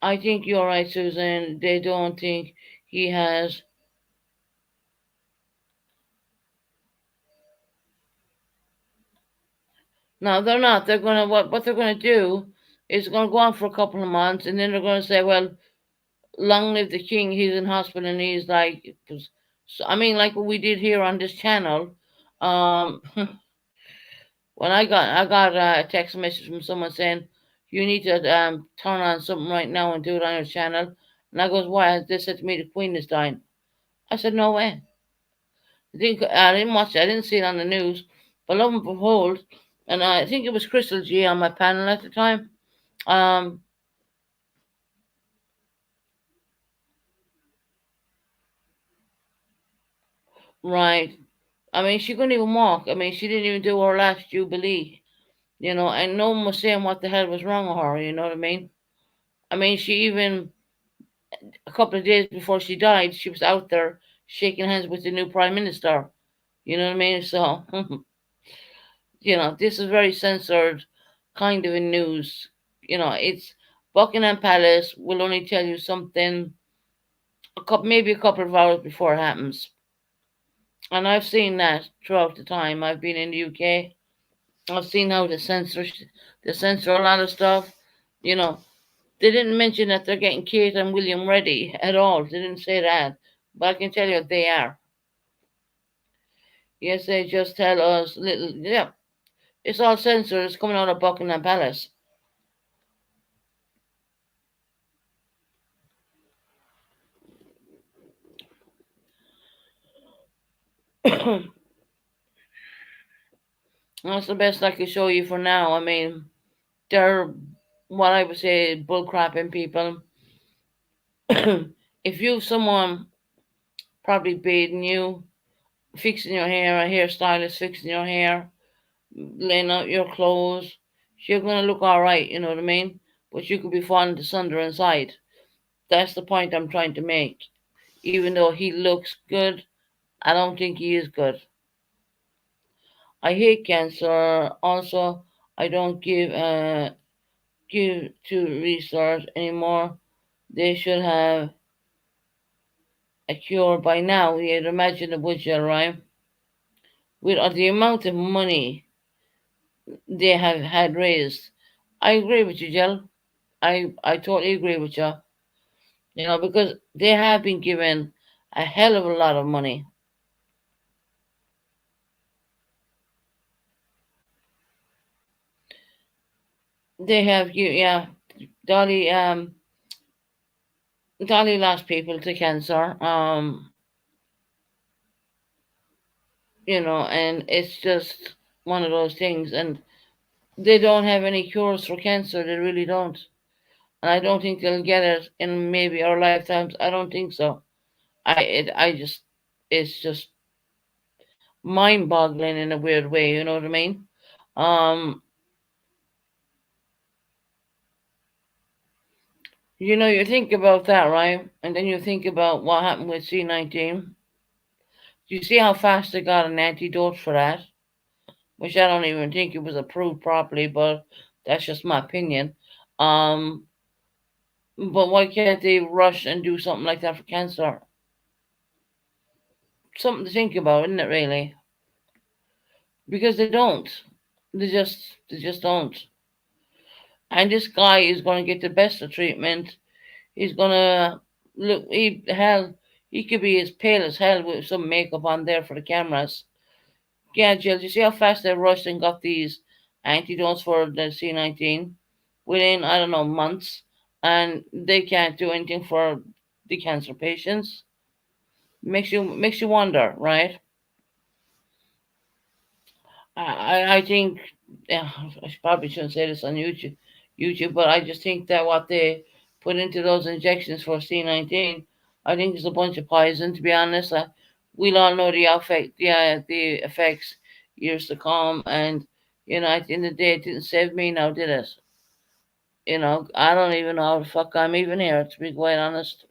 I think you're right, Susan. They don't think he has. No, they're not. They're gonna what they're gonna do is gonna go on for a couple of months, and then they're gonna say, "Well, long live the king. He's in hospital, and he's like." So, I mean, like what we did here on this channel. Um, when I got a text message from someone saying you need to turn on something right now and do it on your channel, and I goes, "Why?" They said to me the queen is dying. I said, "No way." I didn't watch it. I didn't see it on the news. But lo and behold, and I think it was Crystal G on my panel at the time. Um, right. I mean, she couldn't even walk. I mean, she didn't even do her last jubilee. you know, and no one was saying what the hell was wrong with her, you know what I mean? I mean, she even, a couple of days before she died, she was out there shaking hands with the new prime minister, you know what I mean? So, you know, this is very censored kind of in news. You know, it's Buckingham Palace will only tell you something maybe a couple of hours before it happens. And I've seen that throughout the time I've been in the UK. I've seen how they censor a lot of stuff. You know, they didn't mention that they're getting Kate and William ready at all. They didn't say that, but I can tell you they are. Yes, they just tell us little. Yeah, it's all censored. It's coming out of Buckingham Palace. That's the best I can show you for now. I mean, they're what I would say bullcrapping people. If you've someone probably bathing you, fixing your hair, a hairstylist fixing your hair, laying out your clothes, you're gonna look all right. You know what I mean? But you could be falling asunder inside. That's the point I'm trying to make. Even though he looks good, I don't think he is good. I hate cancer. Also, I don't give to research anymore. They should have a cure by now. You'd imagine it would, you, right? With the amount of money they have had raised. I agree with you, Jill. I totally agree with you. You know, because they have been given a hell of a lot of money. They have yeah. Dolly Dolly lost people to cancer. You know, and it's just one of those things, and they don't have any cures for cancer. They really don't, and I don't think they'll get it in maybe our lifetimes. I don't think so. I just, it's just mind-boggling in a weird way. You know what I mean? Um, you know, you think about that, right? And then you think about what happened with C-19. Do you see how fast they got an antidote for that? Which I don't even think it was approved properly, but that's just my opinion. Um, but why can't they rush and do something like that for cancer? Something to think about, isn't it? Really, because they don't. They just don't. And this guy is going to get the best of treatment. He's going to look. Hell, he could be as pale as hell with some makeup on there for the cameras. Yeah, Jill, you see how fast they rushed and got these antidotes for the C-19 within, I don't know, months, and they can't do anything for the cancer patients. Makes you wonder, right? I think, yeah, I probably shouldn't say this on YouTube, but I just think that what they put into those injections for C-19, I think is a bunch of poison. To be honest, we'll all know the effects years to come, and you know, at the end of the day, it didn't save me now, did it? You know, I don't even know how the fuck I'm even here, to be quite honest.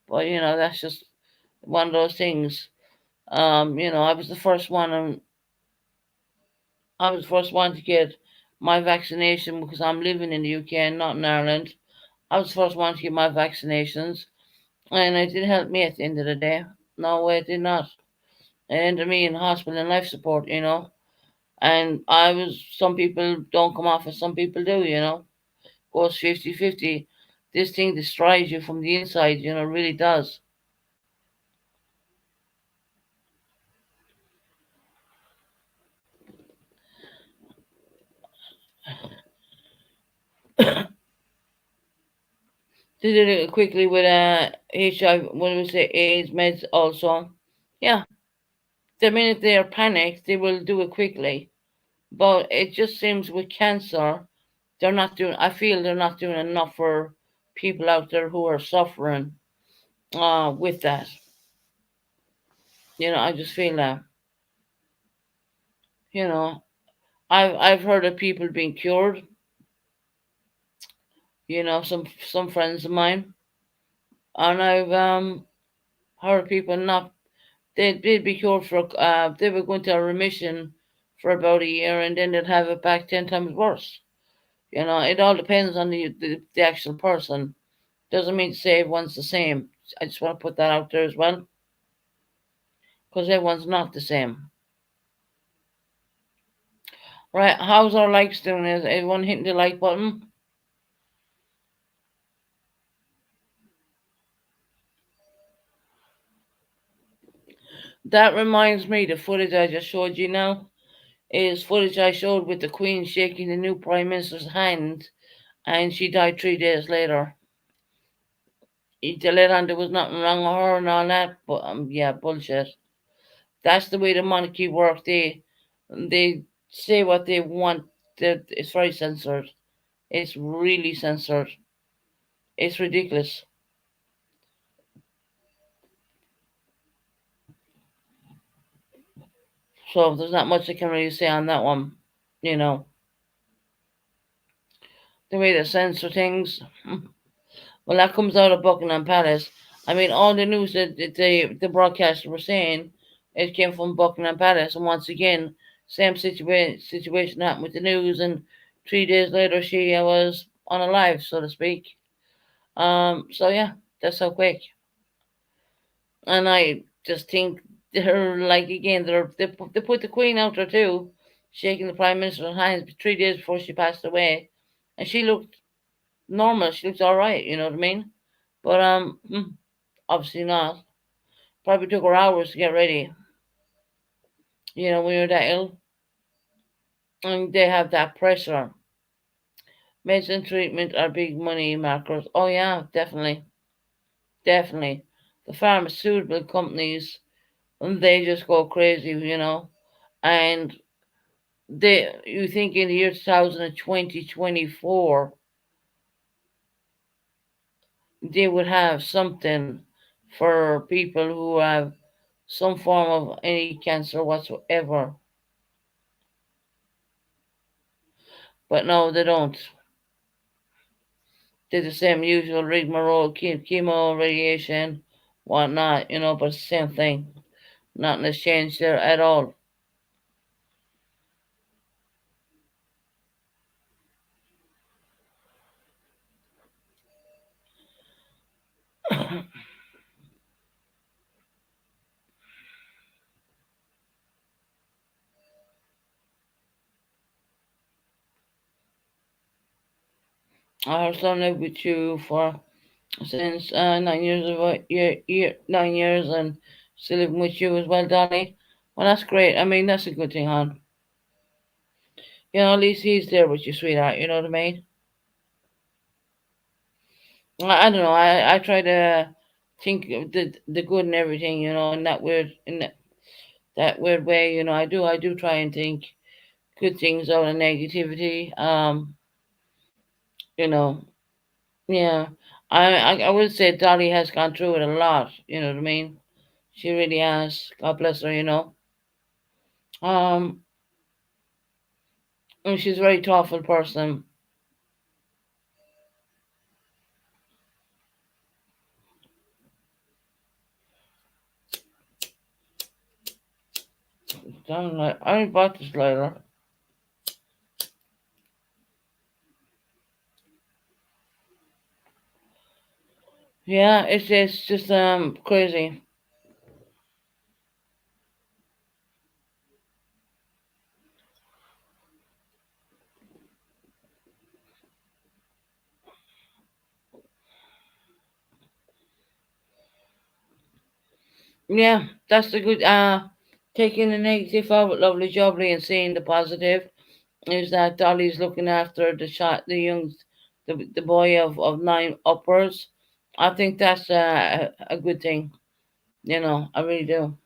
But you know, that's just one of those things. You know, I was the first one to get my vaccination because I'm living in the UK and not in Ireland. I was the first one to get my vaccinations, and it did help me at the end of the day. No way, it did not. It ended me in hospital and life support, you know. And some people don't come off and some people do, you know. Goes 50-50. This thing destroys you from the inside, you know, really does. They did it quickly with HIV, what do we say, AIDS meds also. Yeah, the minute they are panicked, they will do it quickly. But it just seems with cancer, I feel they're not doing enough for people out there who are suffering with that. You know, I just feel that, you know. I've heard of people being cured. Some friends of mine, and I've heard people not. They'd be cured for. They were going to a remission for about a year, and then they'd have it back 10 times worse. It all depends on the actual person. Doesn't mean to say everyone's the same. I just want to put that out there as well, because everyone's not the same. Right, how's our likes doing? Is everyone hitting the like button? That reminds me, the footage I just showed you now is footage I showed with the Queen shaking the new Prime Minister's hand, and she died 3 days later. To let on there was nothing wrong with her and all that, but yeah, bullshit. That's the way the monarchy work. They say what they want. It's very censored. It's really censored. It's ridiculous. So there's not much I can really say on that one. You know, the way they censor things. Well, that comes out of Buckingham Palace. I mean, all the news that the broadcasters were saying, it came from Buckingham Palace. And once again, same situation happened with the news. And 3 days later, she was unalive, so to speak. So yeah, that's how quick. And I just think they're like again, they put the Queen out there too, shaking the Prime Minister's hands 3 days before she passed away, and she looked normal. She looks all right. You know what I mean? But obviously not. Probably took her hours to get ready. When you're that ill, and they have that pressure. Medicine treatment are big money markers. Oh yeah, definitely, definitely. The pharmaceutical companies, they just go crazy. And you think in the year 2024 they would have something for people who have some form of any cancer whatsoever. But no, they don't. They're the same usual rigmarole, chemo, radiation, whatnot, but it's the same thing. Nothing has changed there at all. I have son lived with you for since 9 years of year 9 years, and still living with you as well, Dolly. Well, that's great. I mean, that's a good thing, hon. At least he's there with you, sweetheart. You know what I mean? I don't know. I try to think of the good and everything, in that weird way. I do try and think good things out of negativity. You know, yeah. I would say Dolly has gone through it a lot. You know what I mean? She really has. God bless her. Um, and she's a very thoughtful person. I bought this later. Yeah, it's just crazy. Yeah, that's the good. Taking the negative out, lovely jubbly, and seeing the positive is that Dolly's looking after the young, the boy of 9 upwards. I think that's a good thing. I really do.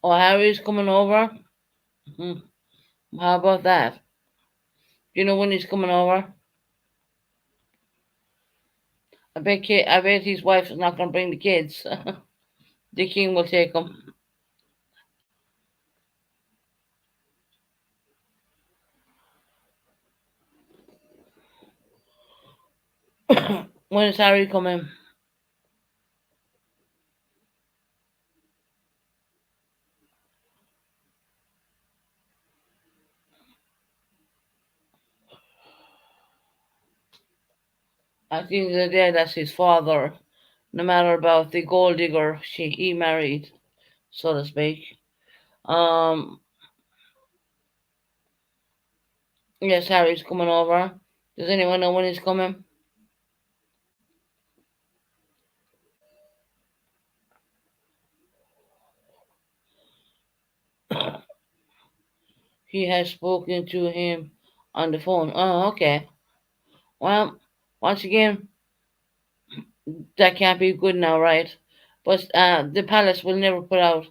Oh, Harry's coming over. Mhm. How about that? Do you know when he's coming over? I bet his wife is not going to bring the kids. The king will take them. When is Harry coming? I think the day that's his father. No matter about the gold digger he married, so to speak. Um, yes, Harry's coming over. Does anyone know when he's coming? He has spoken to him on the phone. Oh, okay. Well, once again, that can't be good now, right? But the palace will never put out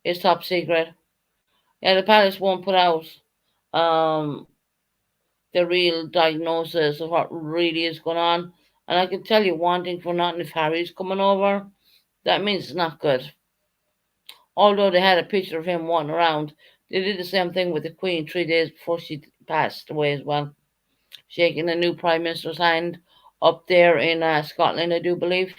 its top secret. Yeah, the palace won't put out um, the real diagnosis of what really is going on. And I can tell you one thing for nothing: if Harry's coming over, that means it's not good. Although they had a picture of him walking around, they did the same thing with the Queen 3 days before she passed away as well, shaking the new Prime Minister's hand up there in Scotland, I do believe.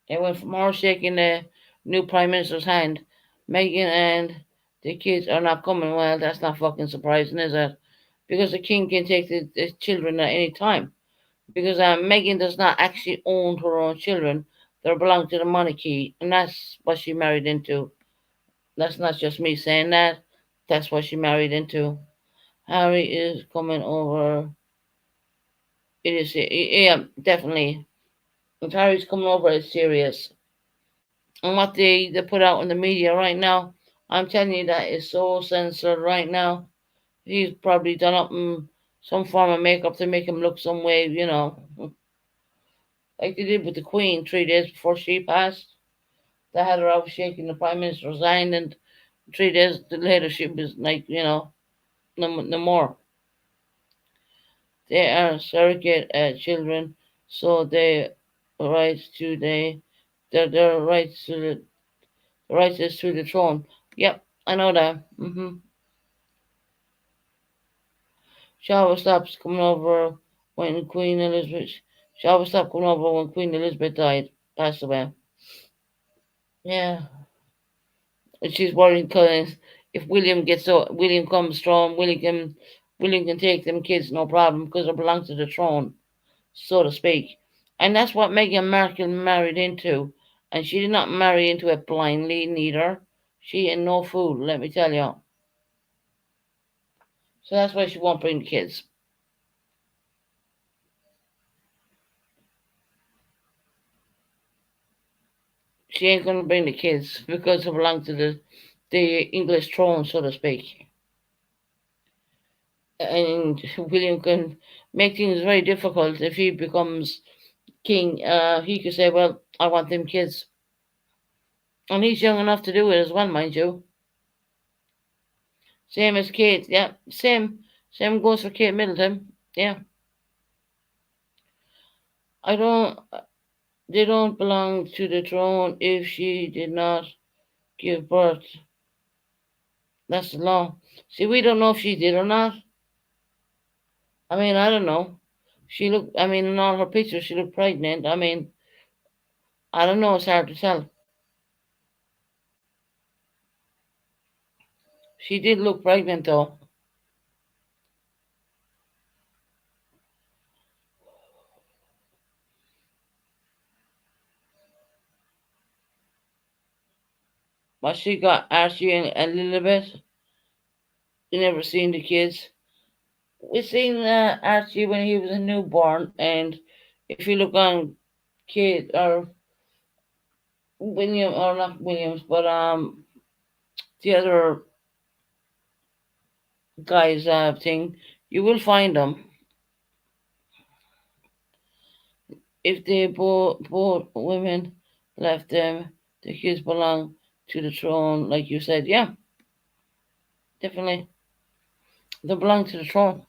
They went from her shaking the new Prime Minister's hand. Meghan and the kids are not coming. Well, that's not fucking surprising, is it? Because the king can take the children at any time. Because Meghan does not actually own her own children. They belong to the monarchy, and that's what she married into. That's not just me saying that. That's what she married into. Harry is coming over. It is, yeah, definitely. If Harry's coming over, it's serious. And what they put out in the media right now, I'm telling you, that is so censored right now. He's probably done up in some form of makeup to make him look some way, like they did with the Queen 3 days before she passed. They had her out shaking, the Prime Minister resigned, and 3 days later she was like, no more. They are surrogate children, so rights to their rights is to the throne. Yep, I know that. Shower stops coming over when Queen Elizabeth. Shower stopped coming over when Queen Elizabeth passed away. Yeah, and she's worried because if William comes strong, William can take them kids no problem because they belong to the throne, so to speak. And that's what Meghan Markle married into. And she did not marry into it blindly, neither. She ain't no fool, let me tell you. So that's why she won't bring the kids. She ain't gonna bring the kids because they belong to the English throne, so to speak. And William can make things very difficult if he becomes king. He could say, "Well, I want them kids," and he's young enough to do it as well, mind you. Same as Kate, yeah. Same goes for Kate Middleton, yeah. I don't. They don't belong to the throne if she did not give birth. That's the law. See, we don't know if she did or not. I mean, I don't know. She looked. I mean, in all her pictures, she looked pregnant. I mean, I don't know. It's hard to tell. She did look pregnant, though. But she got Archie and Elizabeth. You never seen the kids. We seen Archie when he was a newborn, and if you look on Kate or William, or not Williams, but the other guy's thing, you will find them. If they both women left them, the kids belong to the throne, like you said. Yeah, definitely. They belong to the throne.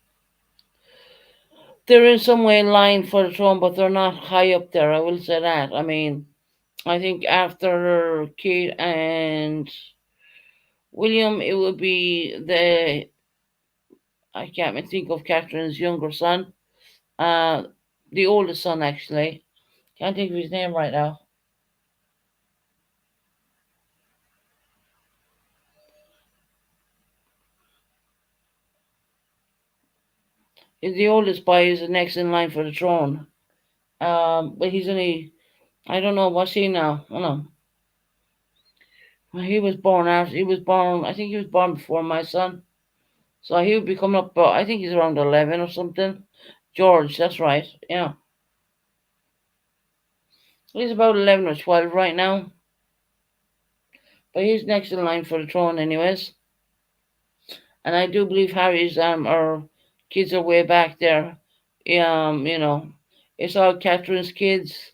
They're in some way in line for the throne, but they're not high up there. I will say that. I mean, I think after Kate and William, it would be I can't even think of Catherine's younger son, uh, the oldest son actually. Can't think of his name right now. He's the oldest boy. He's the next in line for the throne. But he's only, I don't know, what's he now? I don't know. He was born after, he was born, I think he was born before my son. So he would be coming up, I think he's around 11 or something. George, that's right, yeah. He's about 11 or 12 right now. But he's next in line for the throne anyways. And I do believe Harry's, or kids are way back there. You know, it's all Catherine's kids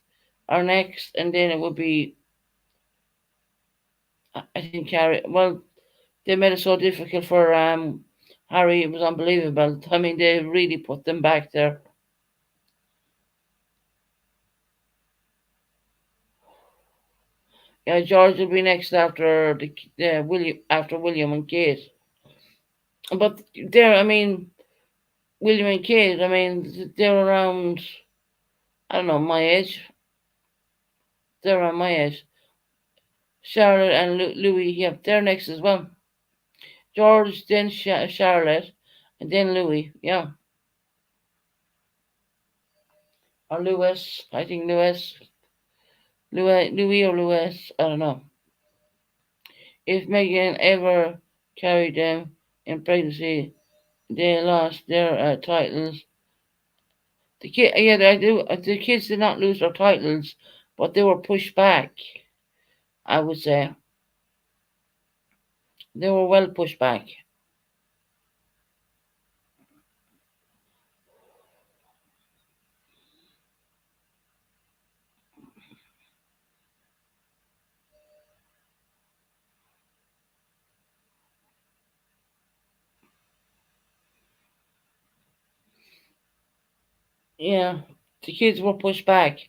are next, and then it would be, I think Harry, well, they made it so difficult for Harry. It was unbelievable. I mean, they really put them back there. Yeah, George will be next after William and Kate. But they're, I mean, William and Kate. I mean, they're around. I don't know my age. They're around my age. Charlotte and Louis. Yeah, they're next as well. George, then Charlotte, and then Louis. Yeah, or Louis. I think Louis or Louis. I don't know. If Meghan ever carried them in pregnancy, they lost their titles. Yeah, they do. The kids did not lose their titles, but they were pushed back. I would say they were well pushed back. Yeah, the kids were pushed back.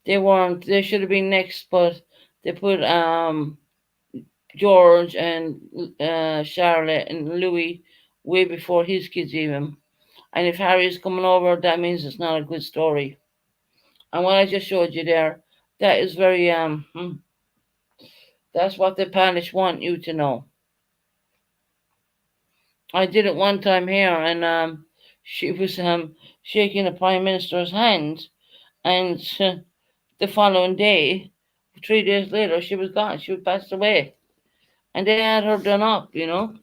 They weren't. They should have been next, but they put George and Charlotte and Louis way before his kids even. And if Harry's coming over, that means it's not a good story. And what I just showed you there, that is very that's what the panics want you to know. I did it one time here, and she was shaking the prime minister's hand, and the following day, 3 days later, she was gone. She was passed away, and they had her done up. You know,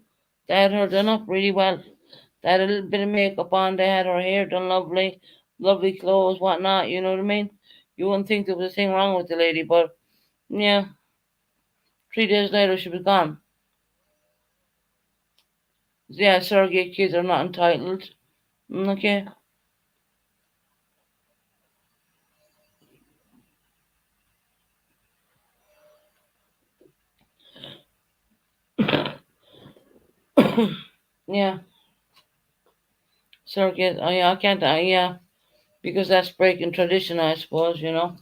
they had her done up really well. They had a little bit of makeup on. They had her hair done lovely, lovely clothes, whatnot. You know what I mean? You wouldn't think there was a thing wrong with the lady, but yeah, 3 days later she was gone. Yeah, surrogate kids are not entitled. Okay. Yeah, surrogate. Oh yeah, I can't. Yeah, because that's breaking tradition, I suppose. You know.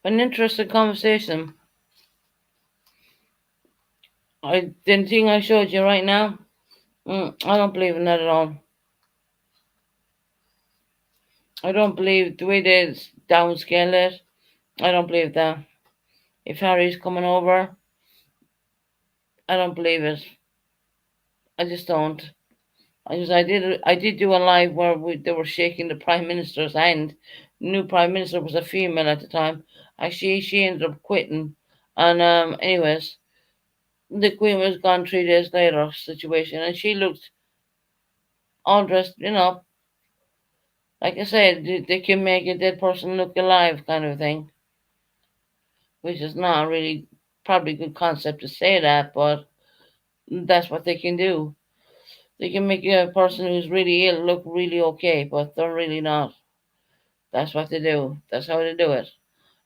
An interesting conversation. The thing I showed you right now. I don't believe in that at all. I don't believe the way they downscale it. I don't believe that. If Harry's coming over, I don't believe it. I just don't. I did do a live where they were shaking the prime minister's hand. The new prime minister was a female at the time. Actually, she ended up quitting. And anyways, the queen was gone 3 days later. Situation, and she looked all dressed, like I said, they can make a dead person look alive, kind of thing. Which is not really probably a good concept to say that, but that's what they can do. They can make a person who's really ill look really okay, but they're really not. That's what they do. That's how they do it.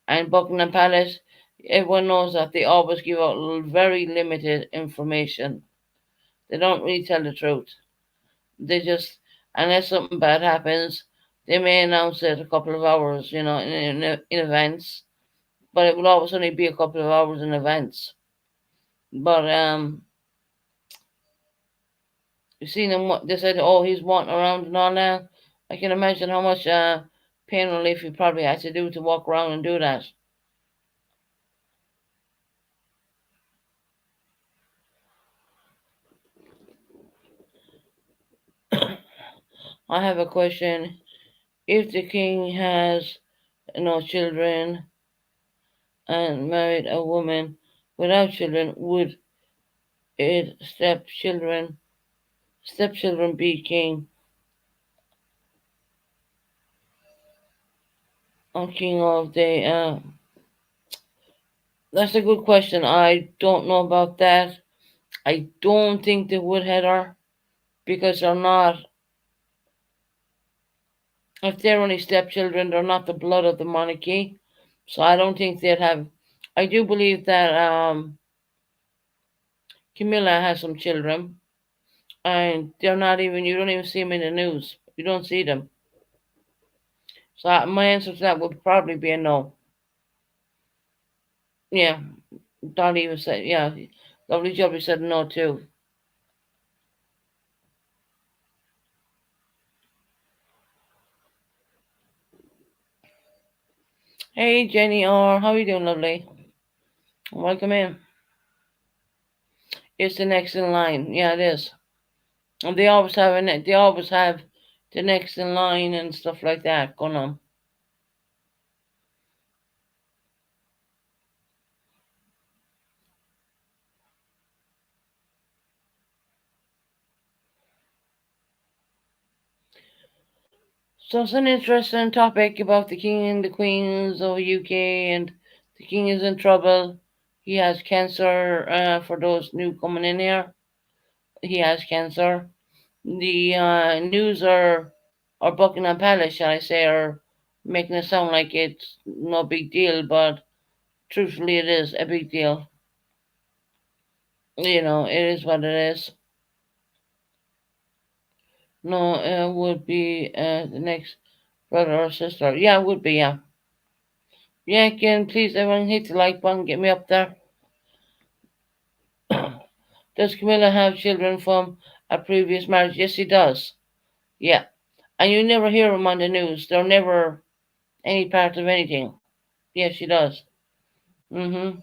And Buckingham Palace, everyone knows that they always give out very limited information. They don't really tell the truth. They just, unless something bad happens, they may announce it a couple of hours, in advance. But it will always only be a couple of hours in advance. But you seen him? They said, "Oh, he's walking around and all that." I can imagine how much pain relief he probably had to do to walk around and do that. I have a question. If the king has no children and married a woman without children, would it stepchildren be king or king of the? That's a good question. I don't know about that. I don't think they would, Heather, because they're not. If they're only stepchildren, they're not the blood of the monarchy. So I don't think they'd have. I do believe that Camilla has some children, and they're not even. You don't even see them in the news. You don't see them. So my answer to that would probably be a no. Yeah, don't even say. Yeah, Lovely Jubbly said no too. Hey Jenny R, how you doing, lovely? Welcome in. It's the next in line. Yeah, it is. And they always have they always have the next in line and stuff like that going on. So it's an interesting topic about the king and the queens of UK, and the king is in trouble. He has cancer. For those new coming in here, he has cancer. The news or Buckingham Palace, shall I say, are making it sound like it's no big deal, but truthfully, it is a big deal. It is what it is. No, it would be the next brother or sister. Yeah, it would be, yeah. Yeah, can please everyone hit the like button, get me up there. Does Camilla have children from a previous marriage? Yes, she does. Yeah. And you never hear them on the news. They're never any part of anything. Yes, she does. Mm-hmm.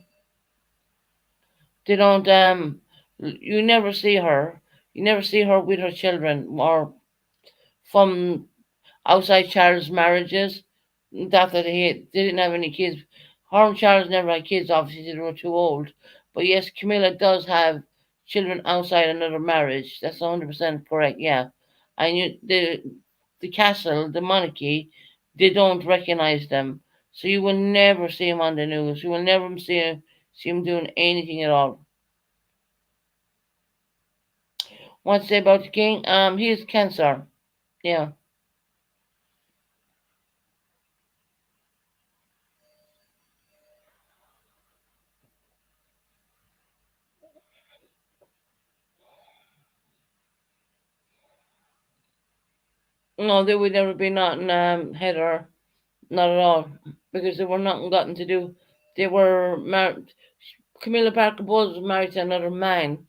They don't, you never see her. You never see her with her children or from outside Charles' marriages. Not that they didn't have any kids. Her and Charles never had kids, obviously, they were too old. But yes, Camilla does have children outside another marriage. That's 100% correct, yeah. And the castle, the monarchy, they don't recognize them. So you will never see them on the news. You will never see them doing anything at all. What to say about the king? He is cancer. Yeah. No, there would never be nothing, Heather. Not at all. Because they were nothing gotten to do. They were married. Camilla Parker Bowles was married to another man,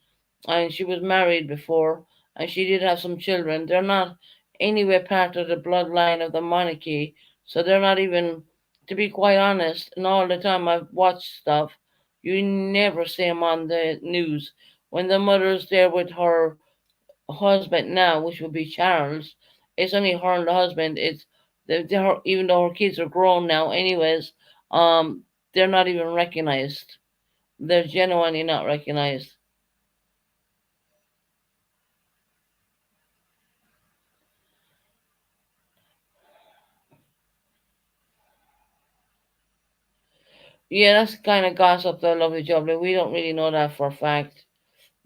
and she was married before, and she did have some children. They're not anywhere part of the bloodline of the monarchy, so they're not even, to be quite honest, and all the time I've watched stuff, you never see them on the news. When the mother's there with her husband now, which would be Charles, it's only her and the husband. It's even though her kids are grown now, anyways, they're not even recognized. They're genuinely not recognized. Yeah, that's kind of gossip, though, Lovely Jubbly. We don't really know that for a fact.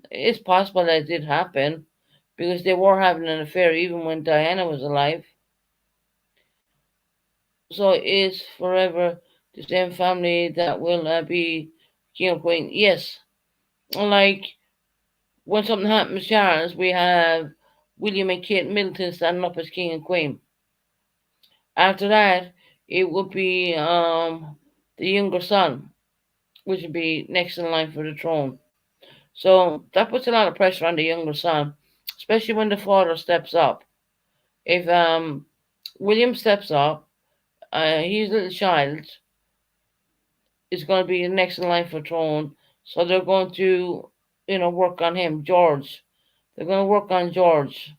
It's possible that it did happen because they were having an affair even when Diana was alive. So it's forever the same family that will be king and queen. Yes, like when something happens to Charles, we have William and Kate Middleton standing up as king and queen. After that, it would be the younger son, which would be next in line for the throne. So that puts a lot of pressure on the younger son, especially when the father steps up. If William steps up, his little child is going to be the next in line for throne. So they're going to, work on him, George. They're going to work on George.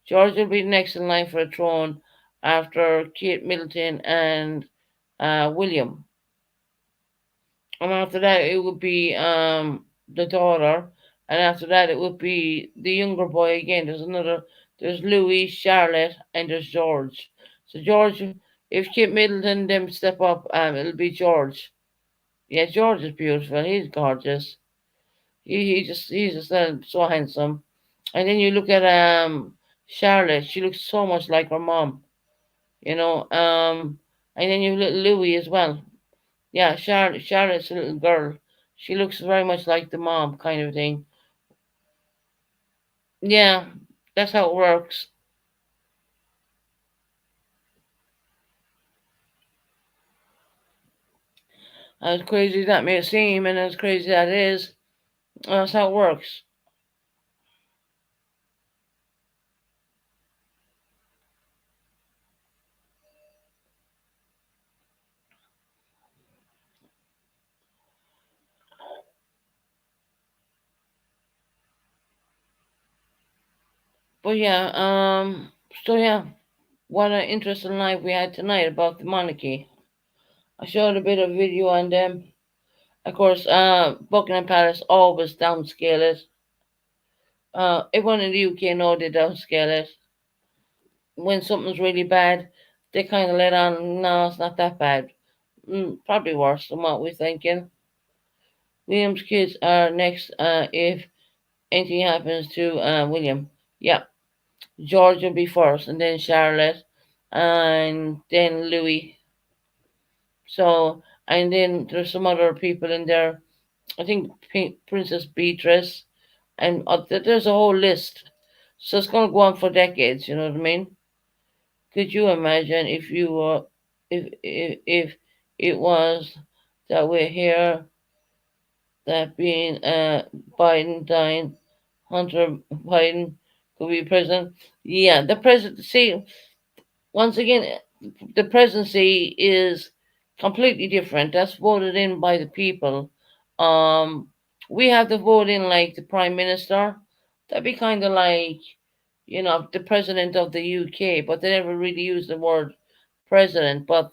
George will be next in line for the throne after Kate Middleton and William. And after that, it would be the daughter. And after that, it would be the younger boy again. There's Louis, Charlotte, and there's George. So George, if Kate Middleton them step up, it'll be George. Yeah, George is beautiful. He's gorgeous. He's just so handsome. And then you look at Charlotte. She looks so much like her mom. You know. And then you look at Louis as well. Yeah, Charlotte's a little girl. She looks very much like the mom, kind of thing. Yeah, that's how it works. As crazy as that may seem, and as crazy as that is, that's how it works. But yeah, so yeah, what an interesting life we had tonight about the monarchy. I showed a bit of video on them. Of course, Buckingham Palace always downscale it. Everyone in the UK know they downscale it. When something's really bad, they kind of let on, no, it's not that bad. Probably worse than what we're thinking. William's kids are next if anything happens to William. Yeah, George will be first, and then Charlotte, and then Louis. So, and then there's some other people in there. I think Princess Beatrice, and there's a whole list. So it's going to go on for decades. You know what I mean? Could you imagine if you were, if it was that we're here, that being Biden dying, Hunter Biden could be president? Yeah, the presidency. Once again, the presidency is completely different. That's voted in by the people. Um, we have to vote in like the prime minister. That'd be kind of like, the president of the UK, but they never really use the word president. But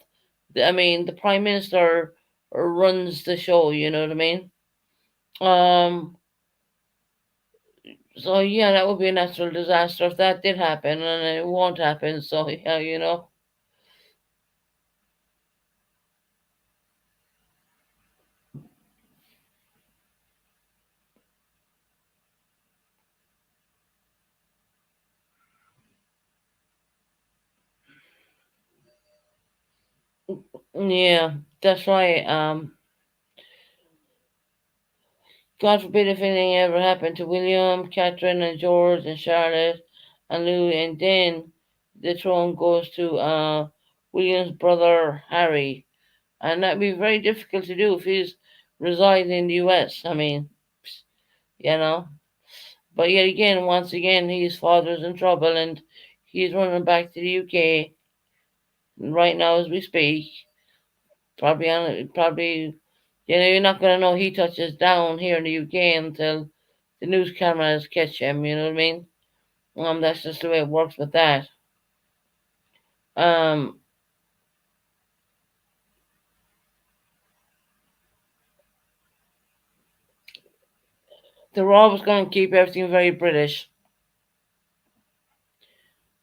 I mean, the prime minister runs the show. You know what I mean? Um, so yeah, that would be a natural disaster if that did happen, and it won't happen. So yeah, yeah, that's right. God forbid if anything ever happened to William, Catherine, and George, and Charlotte, and Louis, and then the throne goes to William's brother Harry, and that'd be very difficult to do if he's residing in the U.S. I mean, you know. But yet again, once again, his father's in trouble, and he's running back to the UK right now as we speak. Probably, you're not gonna know he touches down here in the UK until the news cameras catch him. You know what I mean? That's just the way it works with that. Um, they're always gonna keep everything very British.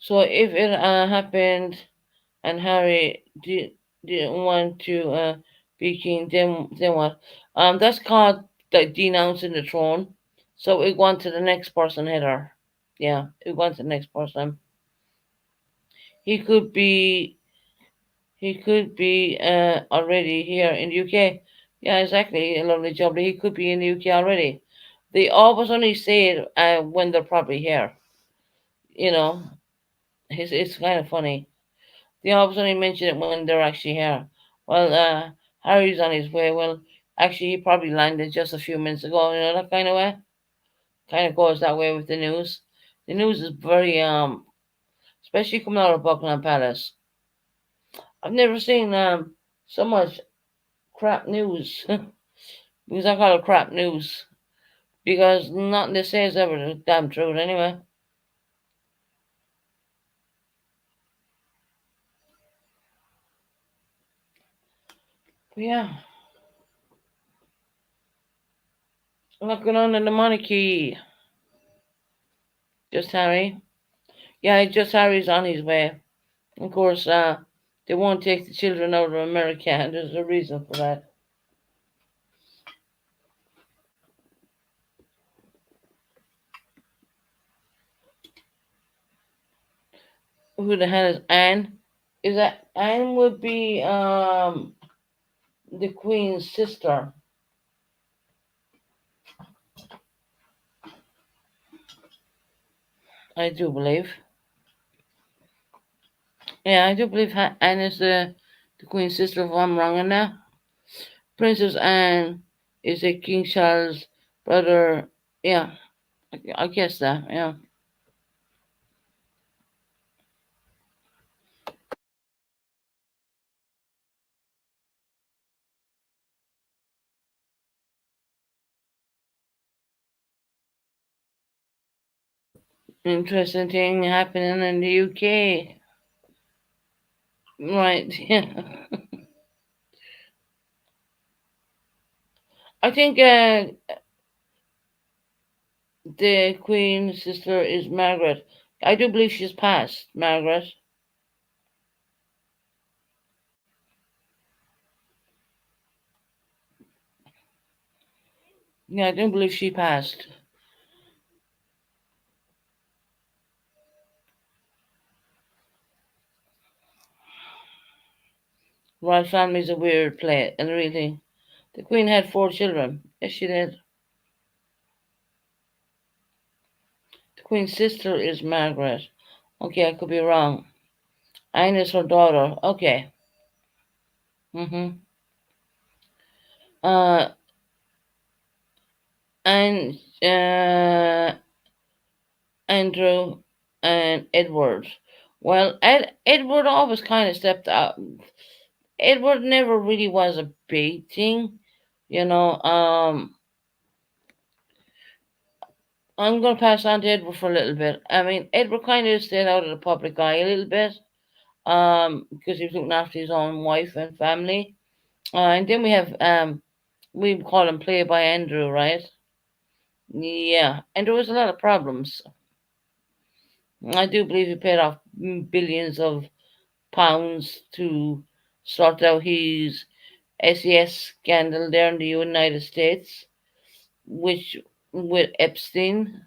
So if it happened and Harry didn't want to be king, then what? That's called denouncing the throne. So we go on to the next person, Heather. Yeah, we go on to the next person. He could be He could be already here in the UK. Yeah, exactly. Lovely jubbly. He could be in the UK already. They always only say it when they're probably here. You know, it's kind of funny. They always only mention it when they're actually here. Well, Harry's on his way. Well, actually, he probably landed just a few minutes ago. You know, that kind of way. Kind of goes that way with the news. The news is very especially coming out of Buckingham Palace. I've never seen so much crap news because I call it crap news because nothing they say is ever the damn truth anyway. But yeah, looking on in the monarchy, just Harry. Yeah, just Harry's on his way. Of course, they won't take the children out of America, and there's a reason for that. Who the hell is Anne? Is that Anne would be the Queen's sister? I do believe. Yeah, I do believe Anne is the Queen's sister. If I'm wrong on that, Princess Anne is a King Charles' brother. Yeah, I guess that. Yeah. Interesting thing happening in the UK. Right. Yeah. I think the Queen's sister is Margaret. I do believe she's passed, Margaret. Yeah, I do believe she passed. Royal family's a weird play, and really, the Queen had 4 children. Yes, she did. The Queen's sister is Margaret. Okay, I could be wrong. Anne is her daughter. Okay. Mm-hmm. Uh, and Andrew and Edward. Well, Edward always kind of stepped out. Edward never really was a big thing, you know. I'm gonna pass on to Edward for a little bit. I mean, Edward kind of stayed out of the public eye a little bit, because he was looking after his own wife and family. And then we have we call him Playboy Andrew, right? Yeah, and there was a lot of problems. I do believe he paid off billions of pounds to sort out his SES scandal there in the United States, which with Epstein.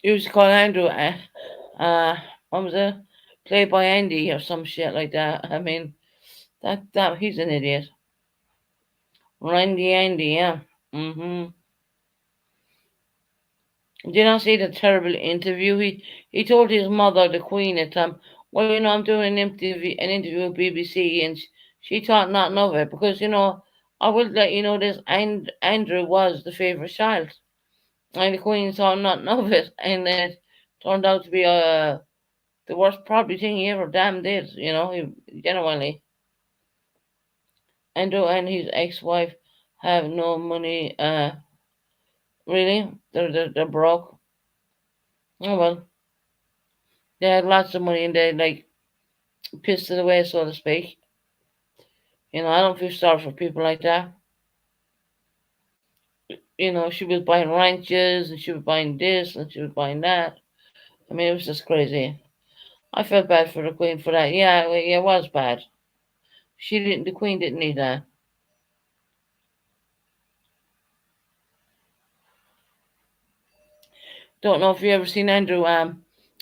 He was called Andrew. What was it? Played by Andy or some shit like that. I mean, that he's an idiot. Randy Andy, yeah. Mm-hmm. Did I see the terrible interview? He told his mother, the Queen, at the time, well, I'm doing an interview with BBC, and she thought nothing of it because I will let you know this. And Andrew was the favorite child, and the Queen thought nothing of it, and it turned out to be the worst probably thing he ever damn did. He, genuinely. Andrew and his ex-wife have no money. Really, they're broke. Oh well, they had lots of money and they like pissed it away, so to speak. I don't feel sorry for people like that. She was buying ranches and she was buying this and she was buying that. I mean, it was just crazy. I felt bad for the Queen for that. Yeah, it was bad. The Queen didn't need that. don't know if you ever seen Andrew.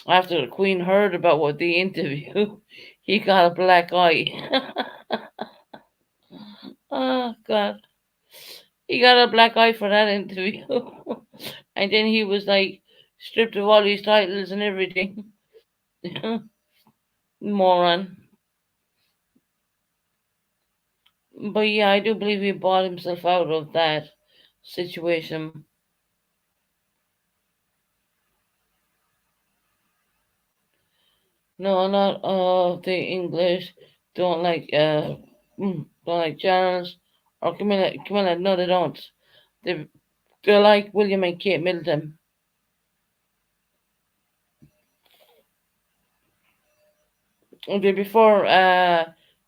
After the Queen heard about what the interview, he got a black eye. Oh God, he got a black eye for that interview, and then he was like stripped of all his titles and everything. Moron. But yeah, I do believe he bought himself out of that situation. No, not all the English don't like don't like Charles or Camilla. Camilla, no, they don't. They they're like William and Kate Middleton. They're before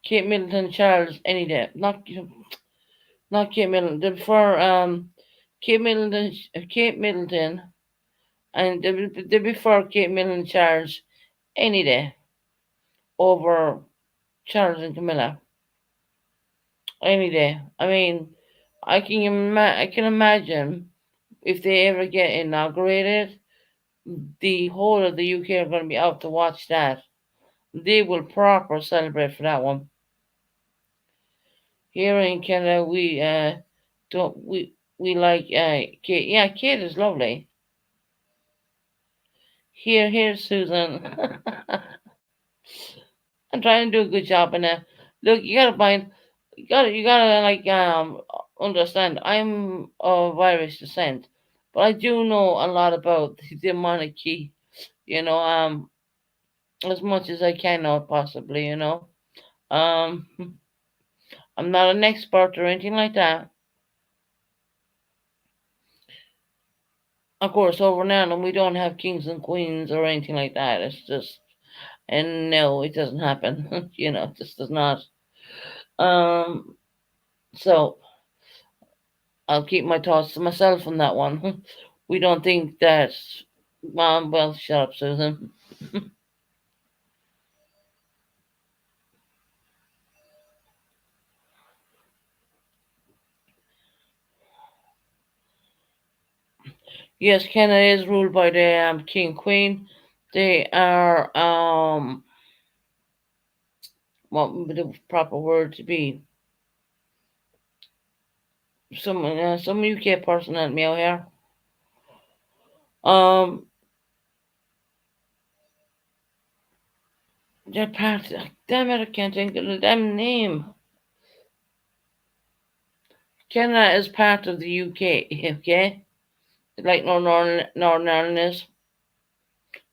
Kate Middleton, Charles any day. Not Kate Middleton. They're before Kate Middleton, and they're before Kate Middleton, Charles any day over Charles and Camilla any day. I mean, I can imagine if they ever get inaugurated, the whole of the UK are going to be out to watch that. They will proper celebrate for that one. Here in Canada, we don't we like Kate. Yeah, Kate is lovely. Here, Susan. I'm trying to do a good job in that. Look, you gotta like understand. I'm of Irish descent, but I do know a lot about the monarchy. You know, as much as I can know possibly. You know, um, I'm not an expert or anything like that. Of course, over in Ireland we don't have kings and queens or anything like that. It's just, and no, it doesn't happen. You know, it just does not. Um, so I'll keep my thoughts to myself on that one. We don't think that. Well, shut up, Susan. Yes, Canada is ruled by the king queen. They are what would the proper word to be? Some UK person help me out here. Um, they're part. Damn it, I can't think of the damn name. Canada is part of the UK. Okay, like Northern Ireland is.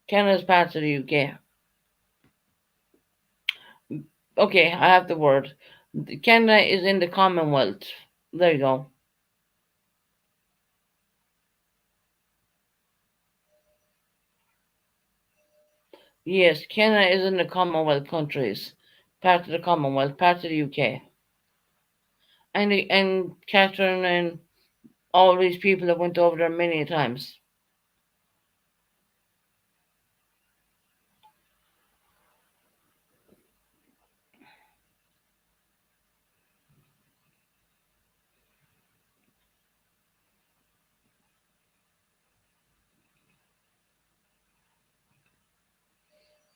Canada is part of the UK. Okay, I have the word. Canada is in the Commonwealth. There you go. Yes, Canada is in the Commonwealth countries. Part of the Commonwealth, part of the UK. And Catherine and all these people have went over there many times.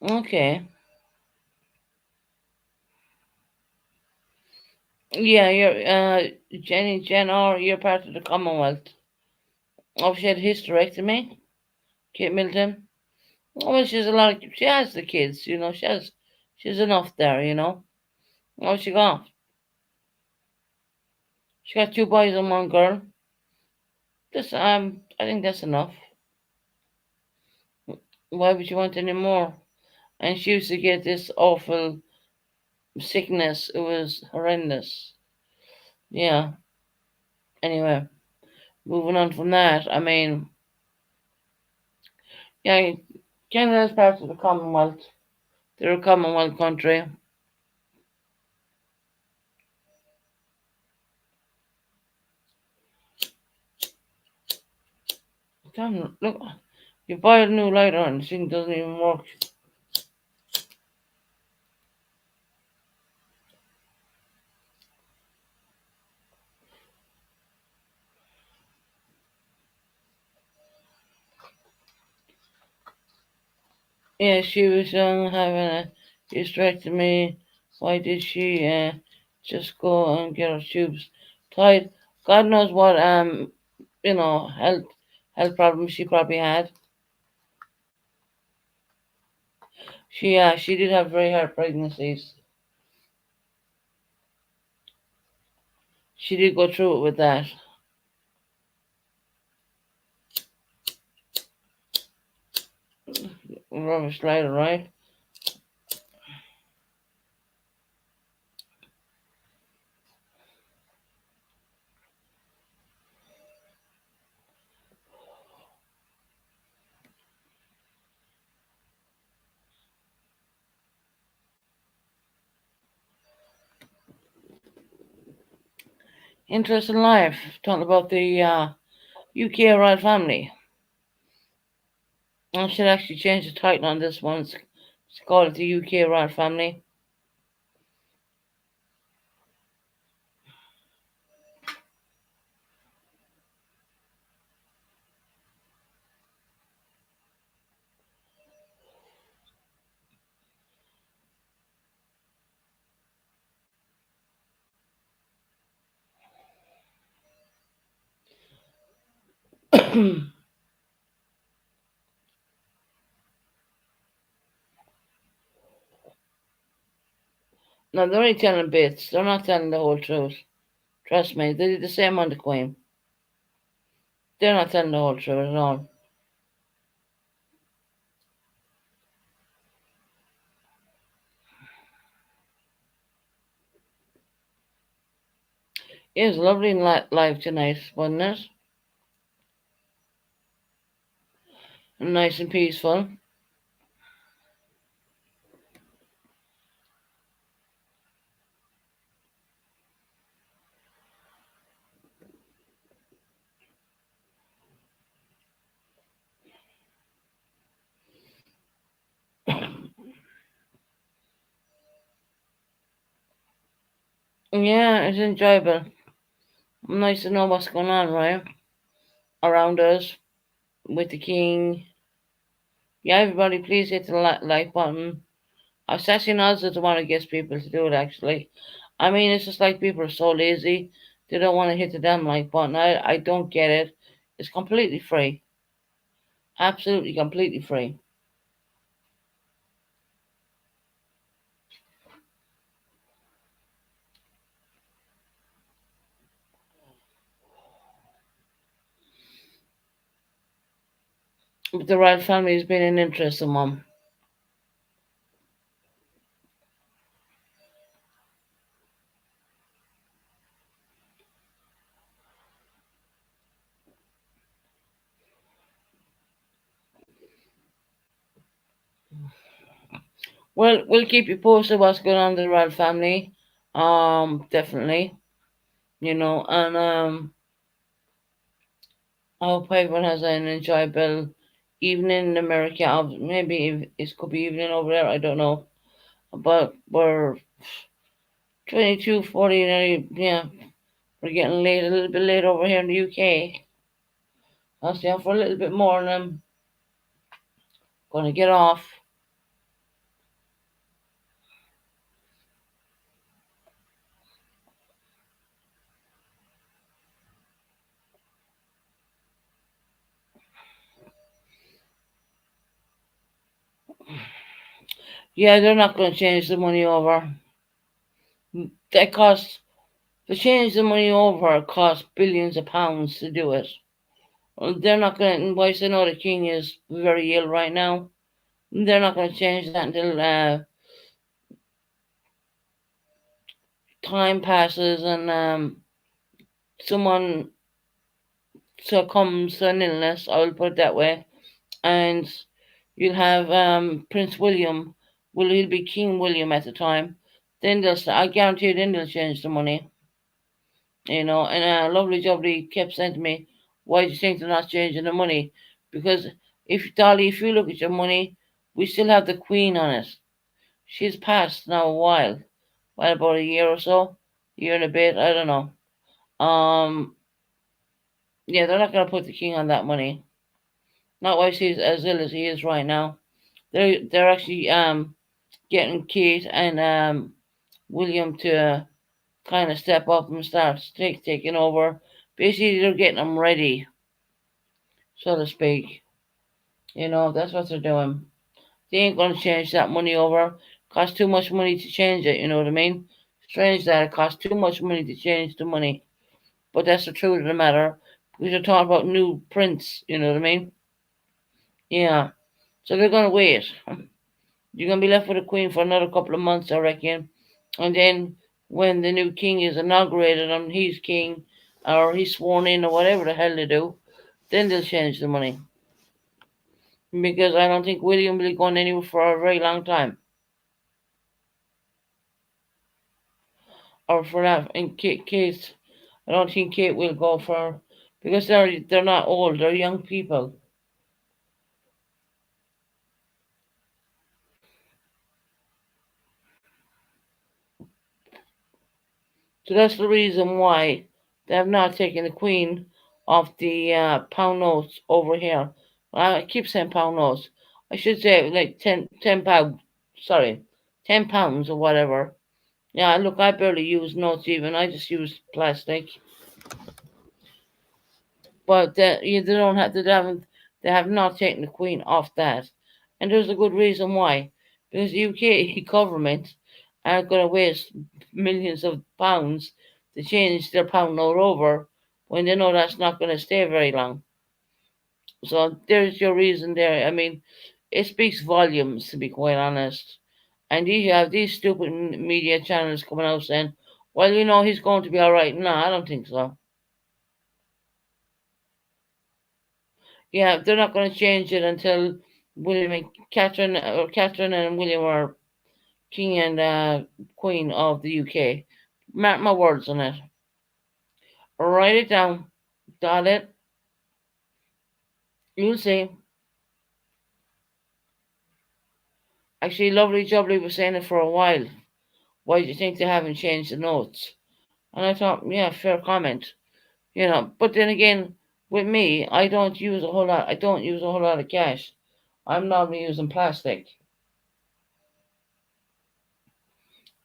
Okay. Yeah, Jen R, you're part of the Commonwealth. Oh, she had hysterectomy, Kate Middleton. Oh, well, she has the kids, you know, she's enough there, you know. Oh, she got? She got two boys and one girl. I think that's enough. Why would you want any more? And she used to get this awful sickness. It was horrendous. Yeah. Anyway, moving on from that. I mean, yeah, Canada is part of the Commonwealth. They're a Commonwealth country. Damn, look, you buy a new lighter and the thing doesn't even work. Yeah, she was young, having a hysterectomy. Why did she just go and get her tubes tied? God knows what health problems she probably had. She did have very hard pregnancies. She did go through it with that. Rubbish later, right? Interesting life. Talking about the UK royal family. I should actually change the title on this one. It's called the UK royal family. No, they're only telling bits. They're not telling the whole truth. Trust me, they did the same on the Queen. They're not telling the whole truth at all. It was lovely live tonight, wasn't it? Nice and peaceful. Yeah, it's enjoyable. Nice to know what's going on, right? Around us, with the King. Yeah, everybody, please hit the like button. Assassin Oz is the one who gets people to do it, actually. I mean, it's just like people are so lazy. They don't want to hit the damn like button. I don't get it. It's completely free. Absolutely, completely free. But the royal family has been an interesting one. Well, we'll keep you posted what's going on in the royal family. Definitely. And I hope everyone has an enjoyable evening in America. Maybe it could be evening over there. I don't know. But we're 22:40. Yeah, we're getting late, a little bit late over here in the UK. I'll stay on for a little bit more and I'm going to get off. Yeah, they're not going to change the money over. That costs To change the money over costs billions of pounds to do it. Well, they're not going to, whilst I know the king is very ill right now, they're not going to change that until time passes and someone succumbs to an illness, I will put it that way, and you'll have Prince William, well, he'll be King William at the time, then I guarantee you, then they'll change the money. And lovely jubbly kept saying to me, why do you think they're not changing the money? Because Dolly, if you look at your money, we still have the Queen on it. She's passed now a while. Well, about a year or so, year and a bit, I don't know. Yeah, they're not going to put the King on that money. Not while he's as ill as he is right now. they're actually getting Kate and William to kind of step up and start taking over. Basically, they're getting them ready, so to speak. That's what they're doing. They ain't going to change that money over. Costs too much money to change it, you know what I mean? Strange that it costs too much money to change the money. But that's the truth of the matter. Because you're talking about new prints, you know what I mean? Yeah. So they're going to wait. You're going to be left with a queen for another couple of months, I reckon. And then when the new king is inaugurated and he's king or he's sworn in or whatever the hell they do, then they'll change the money. Because I don't think William will be going anywhere for a very long time. Or for that, in case, I don't think Kate will go for, because they're not old, they're young people. So that's the reason why they have not taken the Queen off the pound notes over here. I keep saying pound notes. I should say like 10 pounds. Sorry, £10 or whatever. Yeah, look, I barely use notes even. I just use plastic. But they don't have they have not taken the Queen off that, and there's a good reason why. Because the UK government are going to waste millions of pounds to change their pound note over when they know that's not going to stay very long. So there's your reason there. I mean, it speaks volumes, to be quite honest. And you have these stupid media channels coming out saying, well, he's going to be all right. No, I don't think so. Yeah, they're not going to change it until William and Catherine and William are king and queen of the UK. Mark my words on it. Write it down. Dot it. You'll see. Actually, Lovely Jubbly was saying it for a while. Why do you think they haven't changed the notes? And I thought, yeah, fair comment. But then again, with me, I don't use a whole lot. I don't use a whole lot of cash. I'm normally using plastic.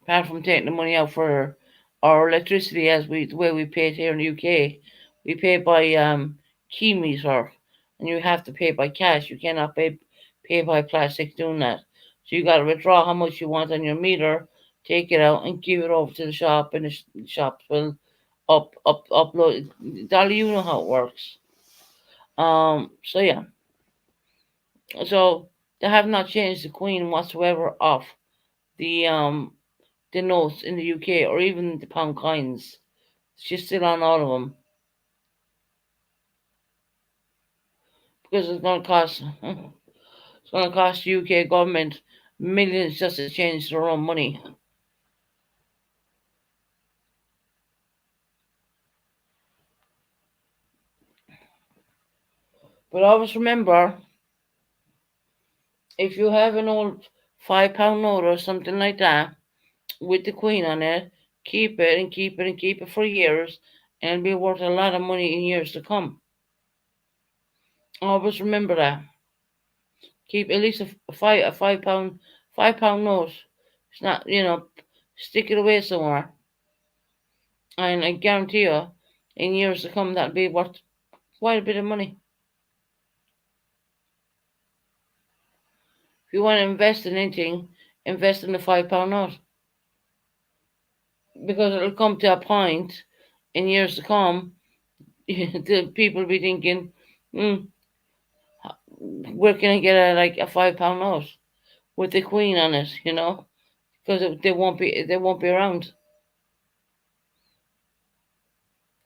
Apart from taking the money out for our electricity, the way we pay it here in the UK, we pay by key meter, and you have to pay by cash. You cannot pay by plastic doing that. So you got to withdraw how much you want on your meter, take it out, and give it over to the shop, and the shops will upload. Dolly, you know how it works. So yeah, so they have not changed the Queen whatsoever off the notes in the UK or even the pound coins. She's still on all of them because it's going to cost. It's going to cost the UK government millions just to change their own money. But always remember, if you have an old £5 note or something like that with the Queen on it, keep it and keep it and keep it for years, and it'll be worth a lot of money in years to come. Always remember that. Keep at least a £5 note. It's not, stick it away somewhere. And I guarantee you, in years to come, that'll be worth quite a bit of money. If you want to invest in anything, invest in the £5 note. Because it'll come to a point in years to come, the people will be thinking, where can I get a £5 note with the Queen on it, because they won't be around.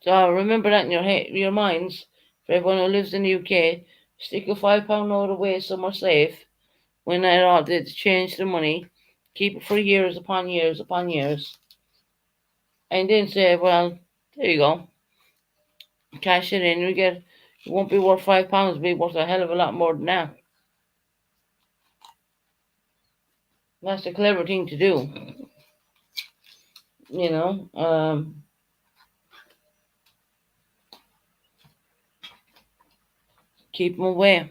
So remember that in your minds. For everyone who lives in the UK, stick a £5 note away somewhere safe. When they change the money, keep it for years upon years upon years, and then say, well, there you go, cash it in. It won't be worth £5. It'll be worth a hell of a lot more than that. That's a clever thing to do. Keep them away.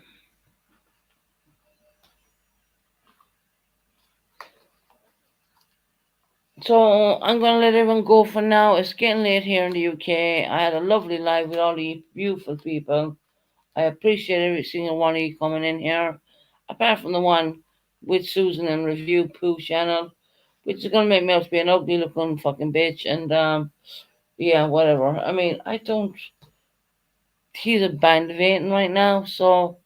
So I'm gonna let everyone go for now. It's getting late here in the UK. I had a lovely live with all you beautiful people. I appreciate every single one of you coming in here, apart from the one with Susan and Review Pooh channel, which is gonna make me out to be an ugly looking fucking bitch. And yeah, whatever. I mean, I don't. He's a band of eight right now, so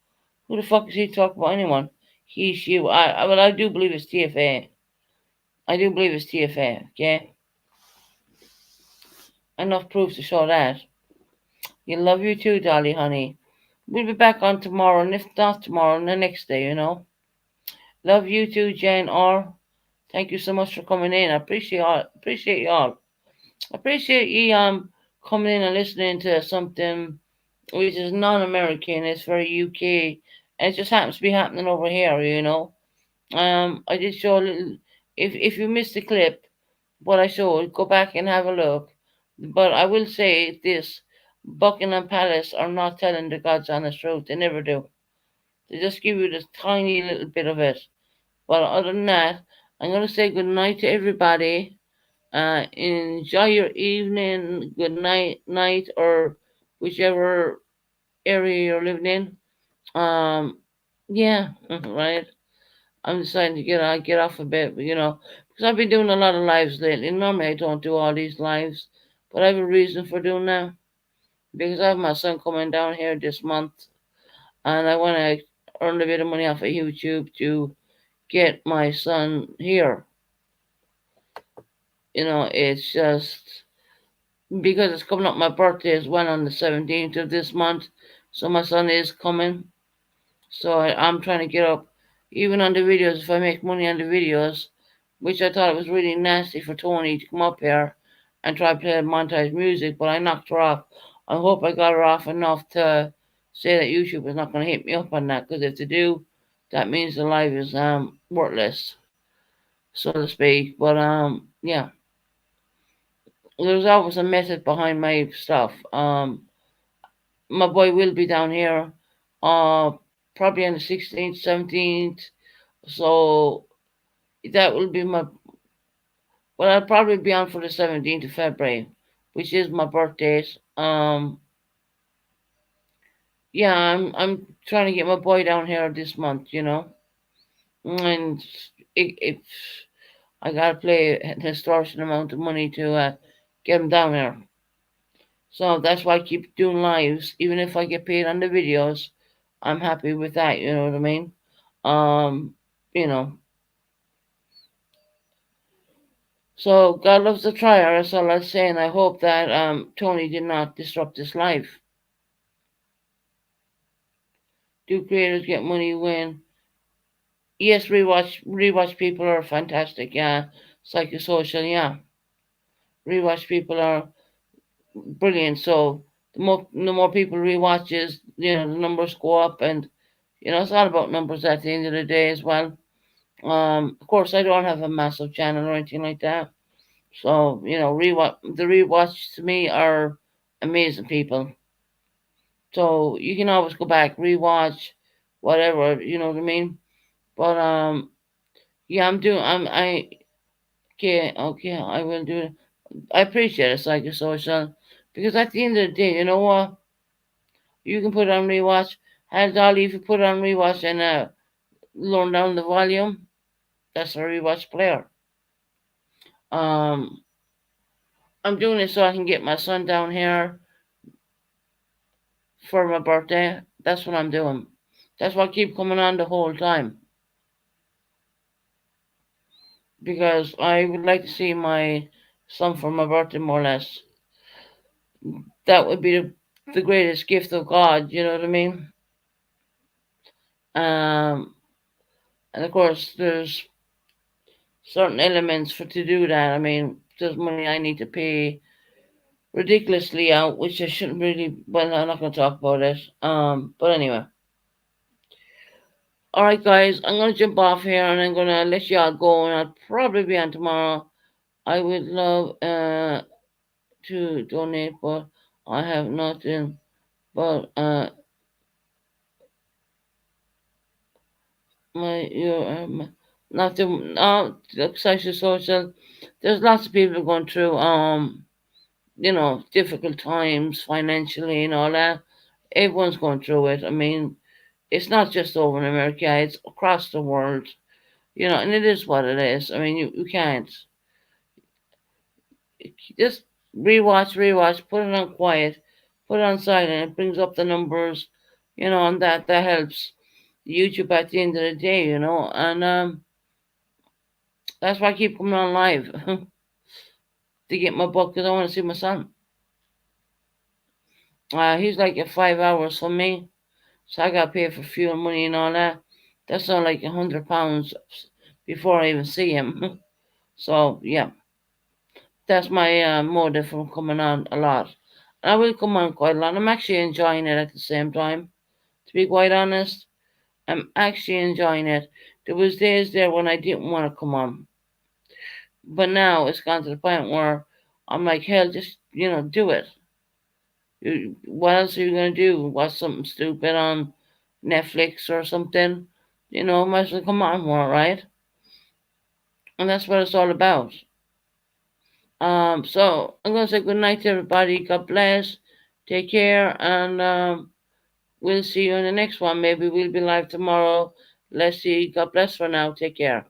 who the fuck is he talking about anyone? He, she. Well, I do believe it's TFA. I do believe it's TFA. Okay, enough proof to show that. You love you too, Dolly, honey. We'll be back on tomorrow, and if not tomorrow, the next day, you know. Love you too, Jane R. Thank you so much for coming in. I appreciate y'all. I appreciate you coming in and listening to something which is non-American. It's very UK, and it just happens to be happening over here, you know. I did show a little. If you missed the clip, what I showed, go back and have a look. But I will say this: Buckingham Palace are not telling the God's honest truth. They never do. They just give you this tiny little bit of it. But other than that, I'm going to say good night to everybody. Enjoy your evening, good night, or whichever area you're living in. Yeah, right. I'm deciding to get off a bit, you know, because I've been doing a lot of lives lately. Normally, I don't do all these lives, but I have a reason for doing that because I have my son coming down here this month, and I want to earn a bit of money off of YouTube to get my son here. You know, it's just because it's coming up my birthday as well on the 17th of this month, so my son is coming. So I'm trying to get up, even on the videos, if I make money on the videos, which I thought it was really nasty for Tony to come up here and try to play montage music, but I knocked her off. I hope I got her off enough to say that YouTube is not going to hit me up on that, because if they do, that means the live is worthless, so to speak. But yeah, there's always a method behind my stuff. My boy will be down here, probably on the 16th, 17th. So that will be my. Well, I'll probably be on for the 17th of February, which is my birthday. Yeah, I'm trying to get my boy down here this month, you know, and if I gotta pay an extortionate amount of money to get him down here. So that's why I keep doing lives, even if I get paid on the videos. I'm happy with that. You know what I mean? Um, you know. So God loves a trier. That's all I say, and I hope that Tony did not disrupt his life. Do creators get money when? Yes, rewatch people are fantastic. Yeah, psychosocial. Yeah, rewatch people are brilliant. So the more people rewatches, you know, the numbers go up, and you know it's all about numbers at the end of the day as well. Of course, I don't have a massive channel or anything like that. So, you know, the rewatch to me are amazing people. So you can always go back, rewatch, whatever, you know what I mean? But yeah, okay, I will do it. I appreciate it, psychosocial, because at the end of the day, you know what? You can put it on rewatch. Hell, Dolly, if you put it on rewatch and lower down the volume, that's a rewatch player. Um, I'm doing it so I can get my son down here for my birthday. That's what I'm doing. That's why I keep coming on the whole time. Because I would like to see my son for my birthday, more or less. That would be the greatest gift of God, you know what I mean? And of course, there's certain elements to do that. I mean, there's money I need to pay ridiculously out, which I shouldn't really. Well, I'm not going to talk about it. But anyway. All right, guys, I'm going to jump off here and I'm going to let y'all go, and I'll probably be on tomorrow. I would love to donate, but I have nothing but my not the social. There's lots of people going through difficult times financially and all that. Everyone's going through it. I mean, it's not just over in America; it's across the world. And it is what it is. I mean, you can't just rewatch, put it on quiet, put it on silent. It brings up the numbers, and that helps YouTube at the end of the day, and that's why I keep coming on live to get my book because I want to see my son. He's like at 5 hours from me, so I got to pay for fuel money and all that. That's not like £100 before I even see him. So yeah, that's my motive for coming on a lot. I will come on quite a lot. I'm actually enjoying it at the same time. To be quite honest, I'm actually enjoying it. There was days there when I didn't want to come on, but now it's gone to the point where I'm like, hell, just do it. What else are you gonna do? Watch something stupid on Netflix or something? Might as well come on more, right? And that's what it's all about. So I'm gonna say good night to everybody. God bless. Take care, and we'll see you in the next one. Maybe we'll be live tomorrow. Let's see. God bless for now. Take care.